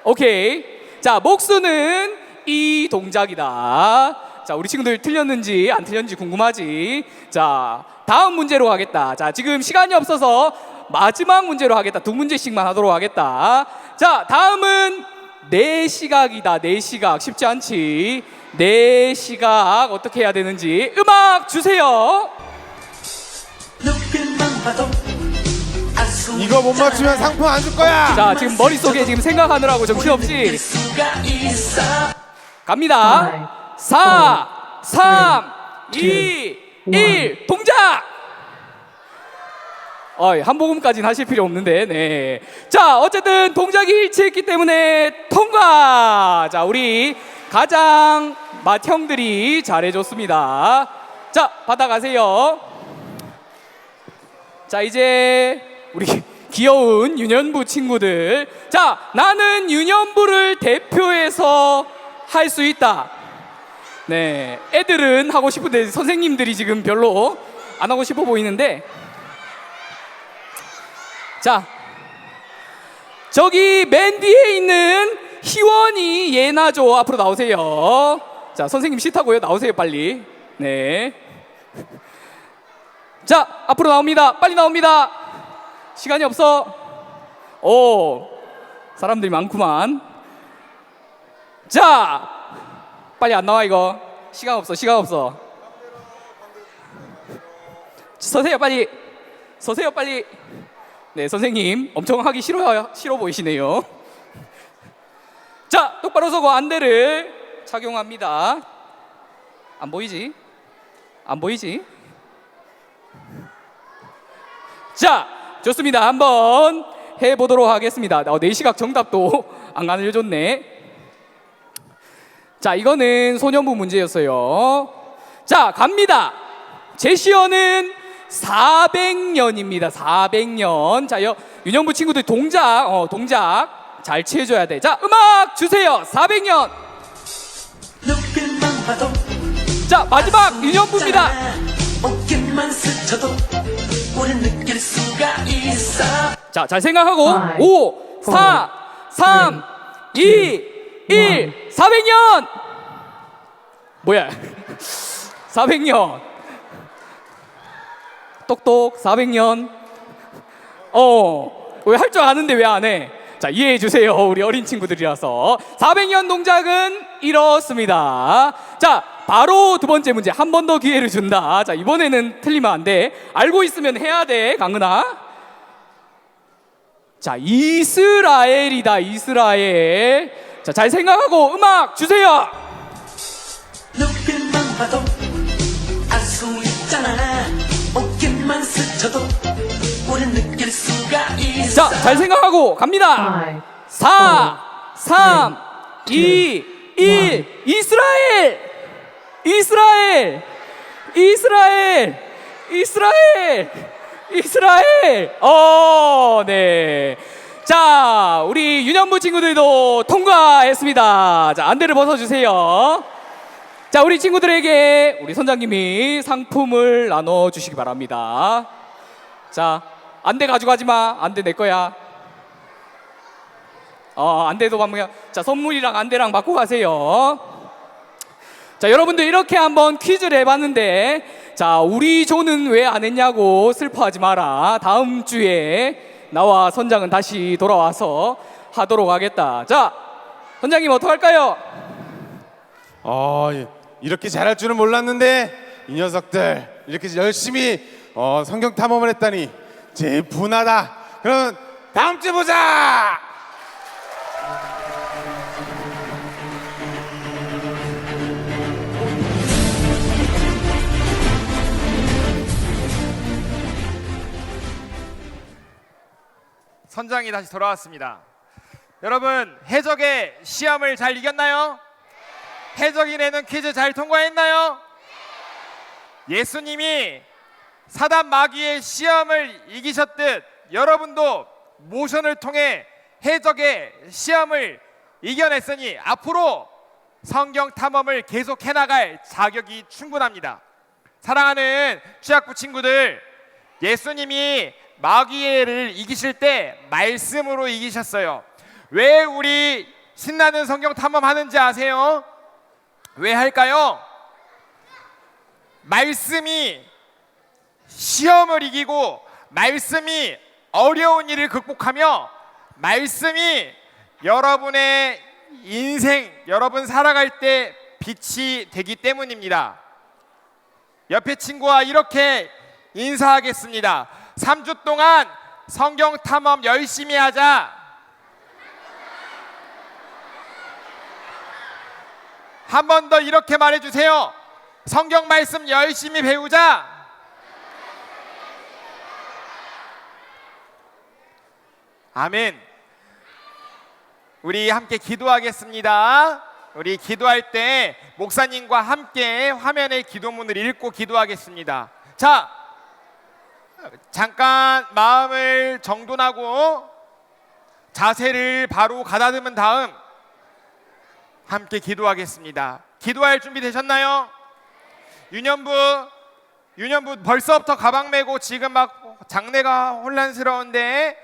Speaker 7: 오케이. 자, 목수는 이 동작이다. 자, 우리 친구들 틀렸는지 안 틀렸는지 궁금하지? 자, 다음 문제로 가겠다. 자, 지금 시간이 없어서 마지막 문제로 하겠다. 2문제씩만 하도록 하겠다. 자, 다음은 내 시각이다. 내 시각. 쉽지 않지? 내 시각 어떻게 해야 되는지 음악 주세요.
Speaker 8: 눈빛만 봐도 알 수
Speaker 6: 이거 못 맞추면 상품 안 줄 거야.
Speaker 7: 자, 지금 머릿속에 지금 생각하느라고 정신없이
Speaker 8: 수가 있어.
Speaker 7: 갑니다. 4, 3, 2, 1 동작. 한 모금까지는 하실 필요 없는데. 네. 자, 어쨌든 동작이 일치했기 때문에 통과. 자, 우리 가장 맏형들이 잘해줬습니다. 자, 받아가세요. 자, 이제 우리 귀여운 유년부 친구들. 자, 나는 유년부를 대표해서 할 수 있다. 네, 애들은 하고 싶은데 선생님들이 지금 별로 안 하고 싶어 보이는데. 자, 저기 맨 뒤에 있는 희원이 예나죠. 앞으로 나오세요. 자, 선생님 싫다고요? 나오세요 빨리. 네. 자, 앞으로 나옵니다. 빨리 나옵니다. 시간이 없어. 오, 사람들이 많구만. 자, 빨리 안 나와 이거. 시간 없어. 시간 없어. 서세요 빨리. 서세요 빨리. 네, 선생님 엄청 하기 싫어 보이시네요. 자, 똑바로 서고 안대를 착용합니다. 안 보이지? 안 보이지? 자, 좋습니다. 한번 해보도록 하겠습니다. 내 시각 정답도 안 알려줬네. 자, 이거는 소년부 문제였어요. 자, 갑니다. 제시어는 400년입니다. 400년. 자, 유년부 친구들 동작 잘 취해줘야 돼. 자, 음악 주세요. 400년.
Speaker 8: 눈빛만 봐도
Speaker 7: 자, 마지막 유년부입니다.
Speaker 8: 어깨만 스쳐도 우린 느낄 수가 있어.
Speaker 7: 자, 잘 생각하고 5, 4, 3, 2, 1 400년. 뭐야? 400년. 똑똑 400년. 왜 할 줄 아는데 왜 안 해? 자, 이해해 주세요. 우리 어린 친구들이라서. 400년 동작은 이렇습니다. 자, 바로 두 번째 문제. 한 번 더 기회를 준다. 자, 이번에는 틀리면 안 돼. 알고 있으면 해야 돼, 강은아. 자, 이스라엘이다. 이스라엘. 자, 잘 생각하고 음악 주세요.
Speaker 8: 눈빛만 봐도 알 수 있잖아. 어깨만 스쳐도 우린 느낄 수가 있어.
Speaker 7: 자, 잘 생각하고 갑니다. 4, 3, 2, 1 이스라엘! 이스라엘! 이스라엘! 이스라엘! 이스라엘! 네. 자, 우리 유년부 친구들도 통과했습니다. 자, 안대를 벗어주세요. 자, 우리 친구들에게 우리 선장님이 상품을 나눠주시기 바랍니다. 자, 안대 가져가지 마. 안대 내 거야. 안대도 받으면. 자, 선물이랑 안대랑 받고 가세요. 자, 여러분들 이렇게 한번 퀴즈를 해봤는데, 자, 우리 조는 왜 안 했냐고 슬퍼하지 마라. 다음 주에 나와 선장은 다시 돌아와서 하도록 하겠다. 자, 선장님 어떡할까요?
Speaker 6: 이렇게 잘할 줄은 몰랐는데 이 녀석들 이렇게 열심히 성경 탐험을 했다니 제일 분하다. 그럼 다음 주에 보자.
Speaker 1: 선장이 다시 돌아왔습니다. 여러분, 해적의 시험을 잘 이겼나요? 해적이 내는 퀴즈 잘 통과했나요? 예수님이 사단 마귀의 시험을 이기셨듯 여러분도 모션을 통해 해적의 시험을 이겨냈으니 앞으로 성경 탐험을 계속 해나갈 자격이 충분합니다. 사랑하는 취학부 친구들, 예수님이 마귀를 이기실 때 말씀으로 이기셨어요. 왜 우리 신나는 성경 탐험하는지 아세요? 왜 할까요? 말씀이 시험을 이기고 말씀이 어려운 일을 극복하며 말씀이 여러분의 인생, 여러분 살아갈 때 빛이 되기 때문입니다. 옆에 친구와 이렇게 인사하겠습니다. 3주 동안 성경 탐험 열심히 하자. 한 번 더 이렇게 말해주세요. 성경 말씀 열심히 배우자. 아멘. 우리 함께 기도하겠습니다. 우리 기도할 때 목사님과 함께 화면의 기도문을 읽고 기도하겠습니다. 자, 잠깐 마음을 정돈하고 자세를 바로 가다듬은 다음 함께 기도하겠습니다. 기도할 준비 되셨나요? 유년부 벌써부터 가방 메고 지금 막 장례가 혼란스러운데,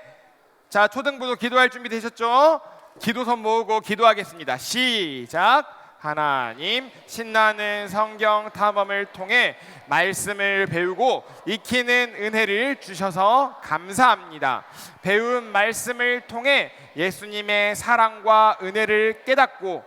Speaker 1: 자, 초등부도 기도할 준비 되셨죠? 기도선 모으고 기도하겠습니다. 시작. 하나님, 신나는 성경 탐험을 통해 말씀을 배우고 익히는 은혜를 주셔서 감사합니다. 배운 말씀을 통해 예수님의 사랑과 은혜를 깨닫고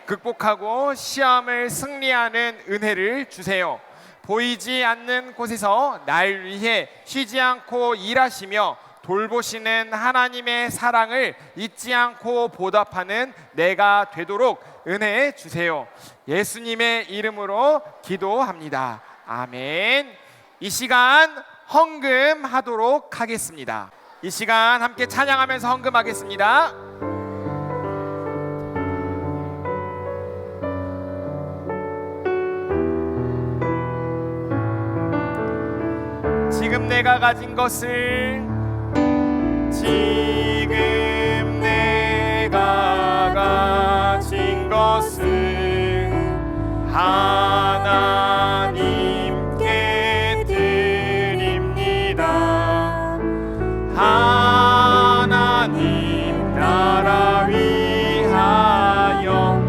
Speaker 1: 극복하고 시험을 승리하는 은혜를 주세요. 보이지 않는 곳에서 날 위해 쉬지 않고 일하시며 돌보시는 하나님의 사랑을 잊지 않고 보답하는 내가 되도록 은혜 주세요. 예수님의 이름으로 기도합니다. 아멘. 이 시간 헌금하도록 하겠습니다. 이 시간 함께 찬양하면서 헌금하겠습니다. 지금 내가 가진 것을, 지금 내가 가진 것을 하나님께 드립니다. 하나님 나라 위하여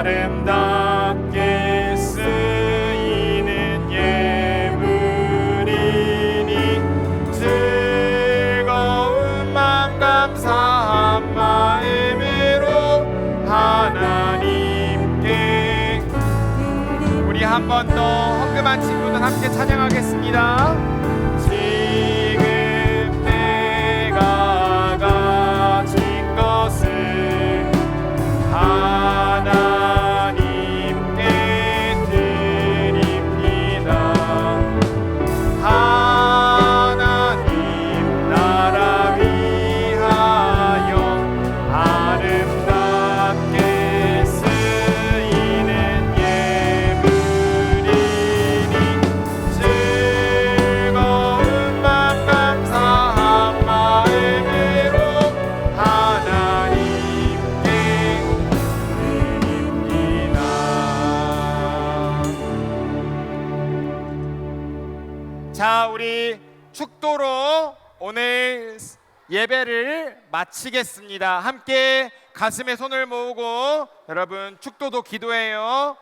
Speaker 1: 아름답게 쓰이는 예물이니 즐거운 마음 감사한 마음으로 하나님께. 우리 한 번 더 헌금한 친구들 함께 찬양하겠습니다. 지금 내가 가진 것을 하나님께 드립니다. 하나님 나라 위하여 아름답게 쓰이는 예물이니 즐거운 마음 감사한 마음으로 하나님께 드립니다. 자, 우리 축도로 오늘 예배를 마치겠습니다. 함께 가슴에 손을 모으고 여러분 축도도 기도해요.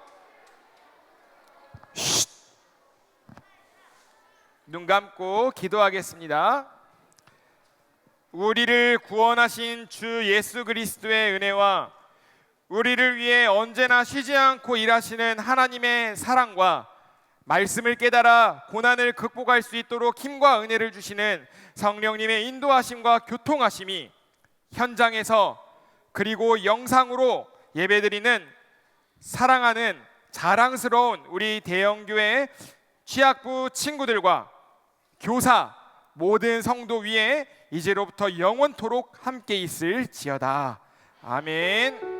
Speaker 1: 눈 감고 기도하겠습니다. 우리를 구원하신 주 예수 그리스도의 은혜와 우리를 위해 언제나 쉬지 않고 일하시는 하나님의 사랑과 말씀을 깨달아 고난을 극복할 수 있도록 힘과 은혜를 주시는 성령님의 인도하심과 교통하심이 현장에서 그리고 영상으로 예배드리는 사랑하는 자랑스러운 우리 대형교회 취학부 친구들과 교사 모든 성도 위에 이제로부터 영원토록 함께 있을지어다. 아멘.